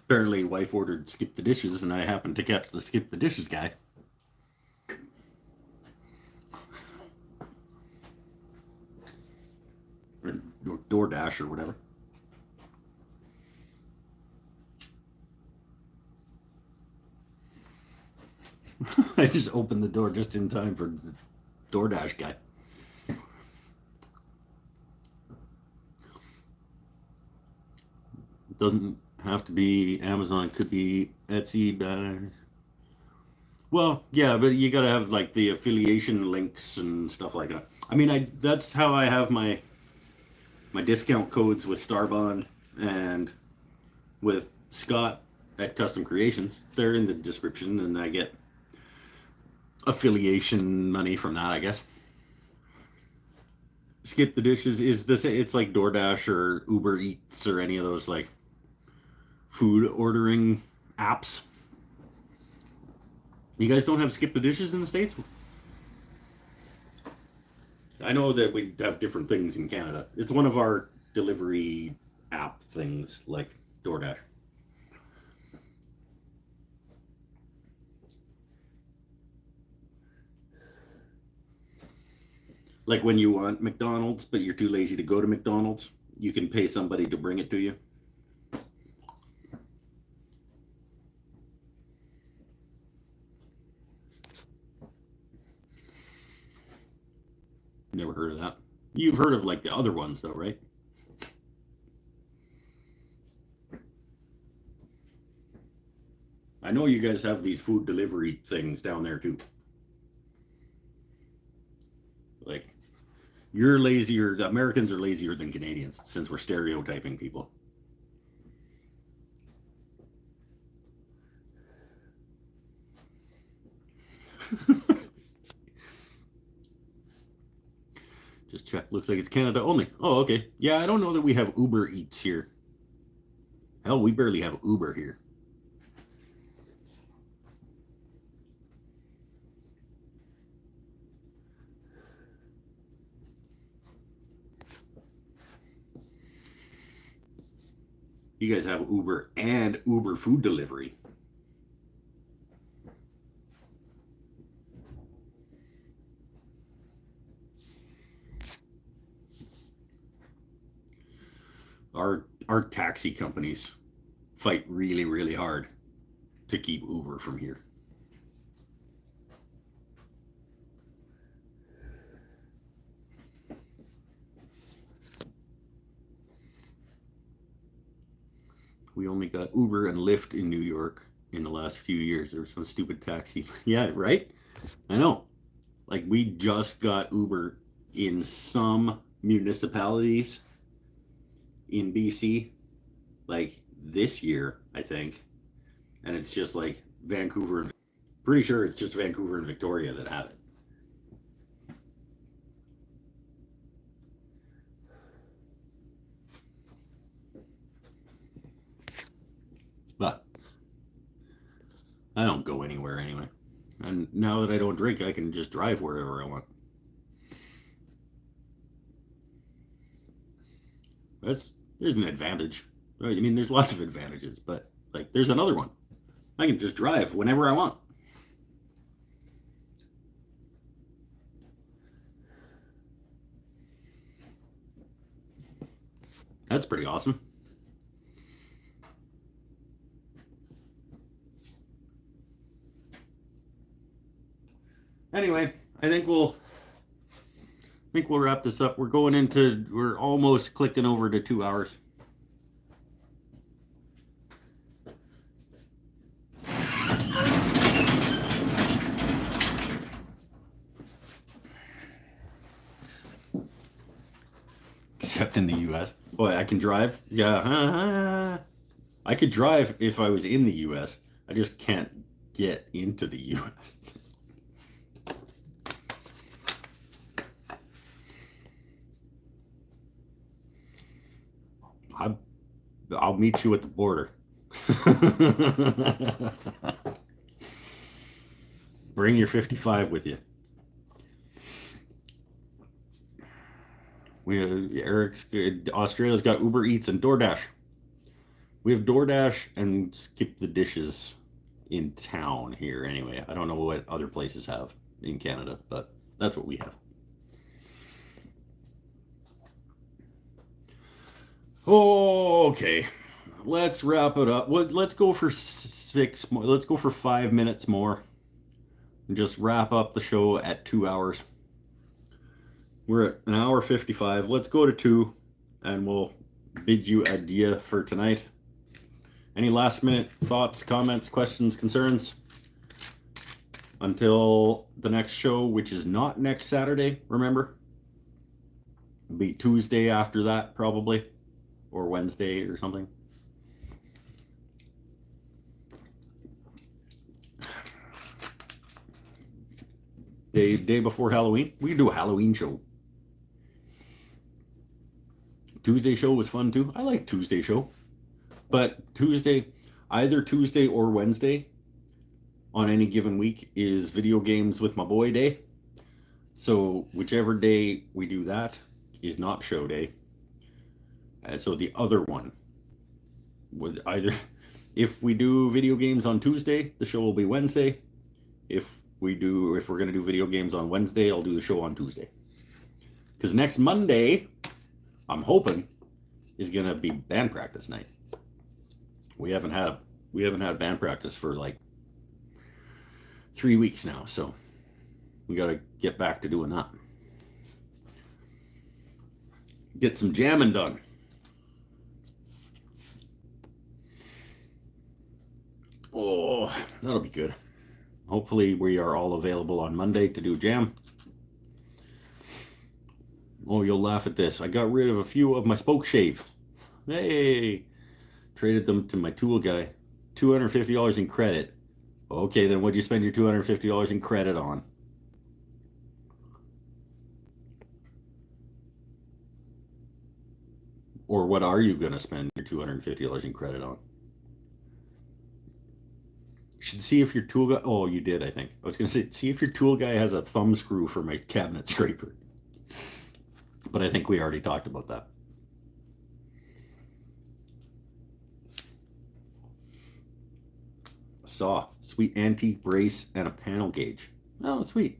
Apparently, wife ordered skip the dishes, and I happened to catch the skip the dishes guy. Or DoorDash or whatever. I just opened the door just in time for the DoorDash guy. It doesn't have to be Amazon, it could be Etsy. Well, yeah, but you gotta have like the affiliation links and stuff like that. I mean, that's how I have my discount codes with Starbond and with Scott at Custom Creations. They're in the description, and I get affiliation money from that, I guess. Skip the Dishes is this. It's like DoorDash or Uber Eats or any of those like food ordering apps. You guys don't have Skip the Dishes in the States? I know that we have different things in Canada. It's one of our delivery app things like DoorDash. Like when you want McDonald's, but you're too lazy to go to McDonald's, you can pay somebody to bring it to you. Never heard of that. You've heard of like the other ones though, right? I know you guys have these food delivery things down there too. Like you're lazier, the Americans are lazier than Canadians since we're stereotyping people. Just check. Looks like it's Canada only. Oh, okay. Yeah, I don't know that we have Uber Eats here. Hell, we barely have Uber here. You guys have Uber and Uber food delivery. Our taxi companies fight really, really hard to keep Uber from here. We only got Uber and Lyft in New York in the last few years. There was some stupid taxi. Yeah, right? I know. Like we just got Uber in some municipalities in BC, like this year, I think. And it's just like Vancouver. Pretty sure it's just Vancouver and Victoria that have it. But I don't go anywhere anyway. And now that I don't drink, I can just drive wherever I want. There's an advantage. Right? I mean, there's lots of advantages, but like there's another one. I can just drive whenever I want. That's pretty awesome. Anyway, I think we'll wrap this up. We're almost clicking over to 2 hours. Except in the US. Boy, I can drive. Yeah. I could drive if I was in the US. I just can't get into the US. I'll meet you at the border. Bring your 55 with you. Australia's got Uber Eats and DoorDash. We have DoorDash and Skip the Dishes in town here anyway. I don't know what other places have in Canada, but that's what we have. Okay, let's wrap it up. Let's go for 6 more. Let's go for 5 minutes more, and just wrap up the show at 2 hours. We're at an hour 55. Let's go to 2, and we'll bid you adieu for tonight. Any last minute thoughts, comments, questions, concerns? until the next show, which is not next Saturday, remember? It'll be Tuesday after that, probably, or Wednesday or something. Day before Halloween, we can do a Halloween show. Tuesday show was fun too. I like Tuesday show, but either Tuesday or Wednesday on any given week is video games with my boy day. So whichever day we do that is not show day. So the other one would either, if we do video games on Tuesday, the show will be Wednesday. If we're gonna do video games on Wednesday, I'll do the show on Tuesday. Because next Monday, I'm hoping, is gonna be band practice night. We haven't had band practice for like 3 weeks now, so we gotta get back to doing that. Get some jamming done. Oh, that'll be good. Hopefully we are all available on Monday to do jam. Oh, you'll laugh at this. I got rid of a few of my spoke shave. Hey! Traded them to my tool guy. $250 in credit. Okay, then what'd you spend your $250 in credit on? Or what are you going to spend your $250 in credit on? You should see if your tool guy... Oh, you did, I think. I was going to say, see if your tool guy has a thumb screw for my cabinet scraper. But I think we already talked about that. Saw. Sweet antique brace and a panel gauge. Oh, sweet.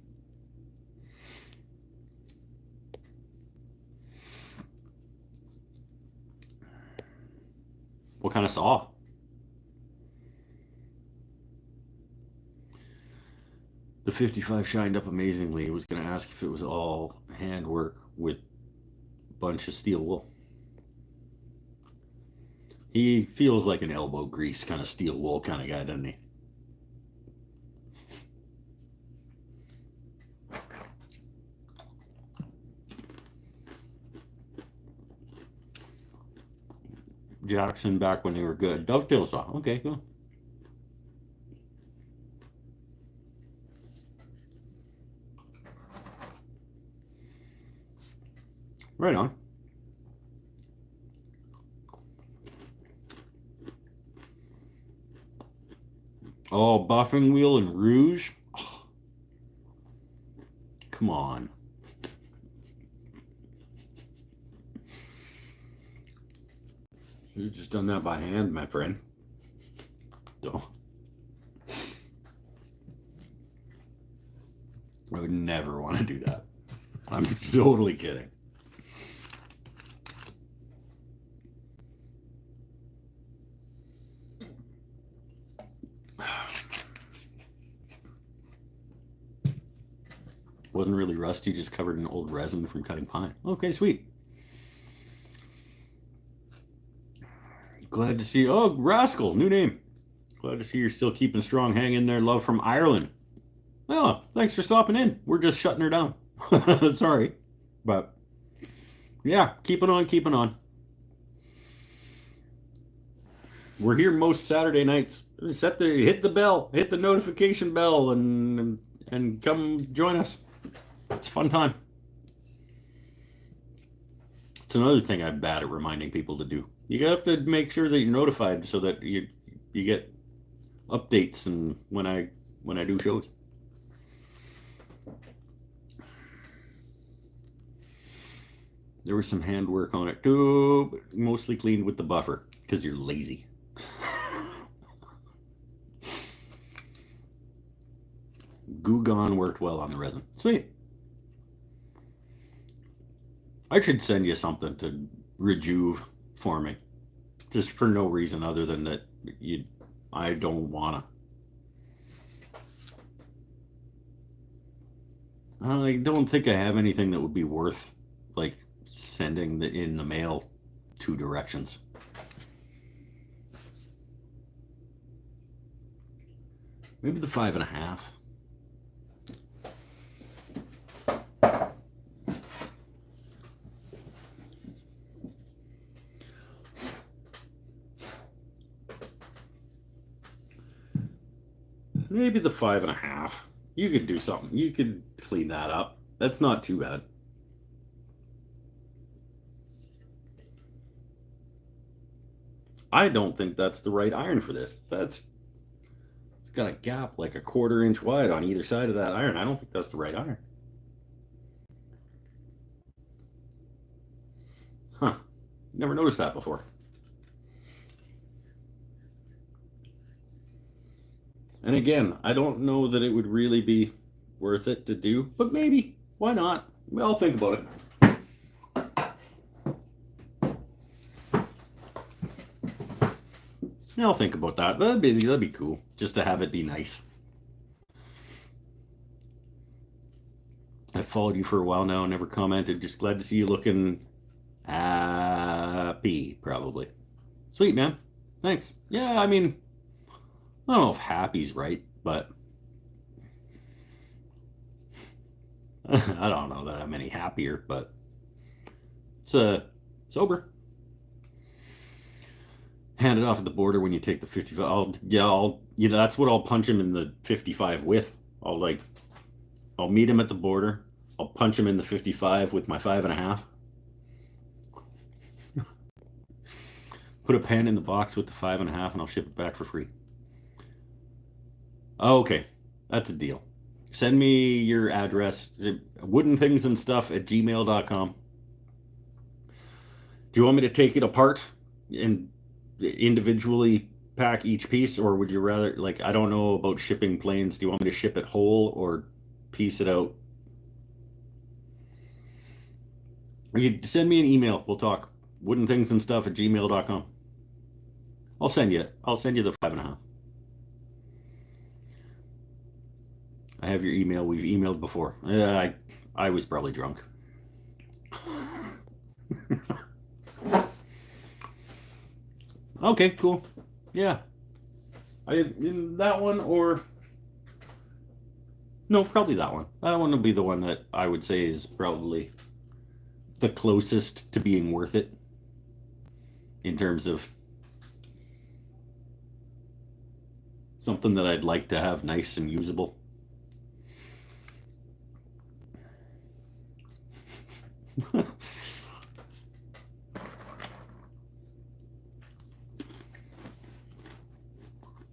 What kind of saw? The 55 shined up amazingly. I was going to ask if it was all handwork with a bunch of steel wool. He feels like an elbow grease kind of steel wool kind of guy, doesn't he? Jackson back when they were good. Dovetail saw. Okay, cool. Right on. Oh, buffing wheel and rouge? Oh, come on. You've just done that by hand, my friend. Don't. I would never want to do that. I'm totally kidding. Wasn't really rusty, just covered in old resin from cutting pine. Okay, sweet. Glad to see. Oh, Rascal, new name. Glad to see you're still keeping strong. Hang in there, love from Ireland. Well, thanks for stopping in. We're just shutting her down. Sorry, but yeah, keeping on, keeping on. We're here most Saturday nights. Hit the bell, hit the notification bell, and come join us. It's a fun time. It's another thing I'm bad at reminding people to do. You have to make sure that you're notified so that you get updates and when I do shows. There was some handwork on it too, but mostly cleaned with the buffer because you're lazy. Goo Gone worked well on the resin. Sweet. I should send you something to rejuve for me. Just for no reason other than that I don't wanna. I don't think I have anything that would be worth like sending in the mail 2 directions. Maybe the 5.5. maybe the 5.5. You could do something. You could clean that up. That's not too bad. I don't think that's the right iron for this. It's got a gap like a 1/4 inch wide on either side of that iron. I don't think that's the right iron. Huh. Never noticed that before. And again, I don't know that it would really be worth it to do, but maybe. Why not? I'll think about it. Yeah, I'll think about that. That'd be cool, just to have it be nice. I've followed you for a while now, never commented. Just glad to see you looking happy, probably. Sweet, man. Thanks. Yeah, I mean, I don't know if happy's right, but I don't know that I'm any happier, but it's sober. Hand it off at the border when you take the 55. That's what I'll punch him in the 55 with. I'll meet him at the border. I'll punch him in the 55 with my 5.5. Put a pen in the box with the 5.5 and I'll ship it back for free. Okay, that's a deal. Send me your address, woodenthingsandstuff@gmail.com. Do you want me to take it apart and individually pack each piece, or would you rather, like, I don't know about shipping planes. Do you want me to ship it whole or piece it out? Or you send me an email. We'll talk. woodenthingsandstuff@gmail.com. I'll send you the 5.5. I have your email. We've emailed before. I was probably drunk. Okay, cool. Yeah. In that one, or no, probably that one. That one will be the one that I would say is probably the closest to being worth it in terms of something that I'd like to have nice and usable.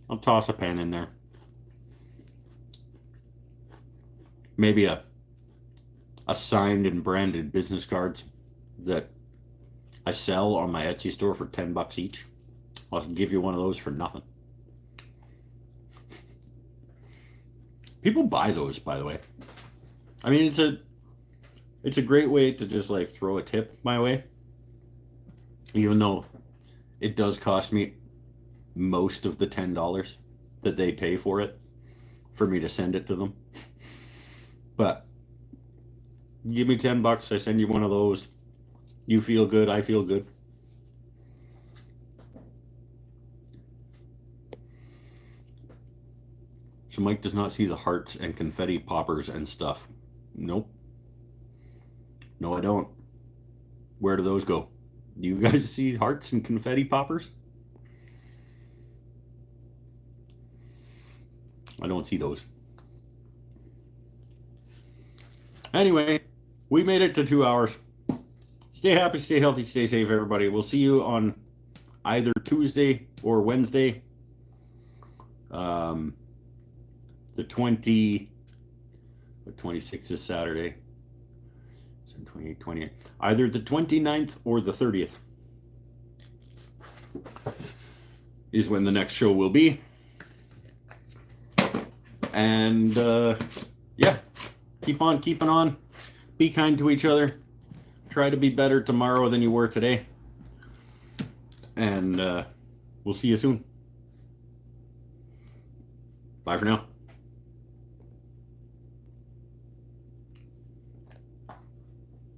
I'll toss a pen in there. Maybe a signed and branded business cards that I sell on my Etsy store for $10 each. I'll give you one of those for nothing. People buy those, by the way. I mean, it's a great way to just like throw a tip my way, even though it does cost me most of the $10 that they pay for it for me to send it to them. But give me $10, I send you one of those. You feel good, I feel good. So Mike does not see the hearts and confetti poppers and stuff. Nope. No, I don't. Where do those go? Do you guys see hearts and confetti poppers? I don't see those. Anyway, we made it to 2 hours. Stay happy, stay healthy, stay safe, everybody. We'll see you on either Tuesday or Wednesday. The 26th is Saturday. 28. Either the 29th or the 30th is when the next show will be. And yeah, keep on keeping on. Be kind to each other. Try to be better tomorrow than you were today. And we'll see you soon. Bye for now.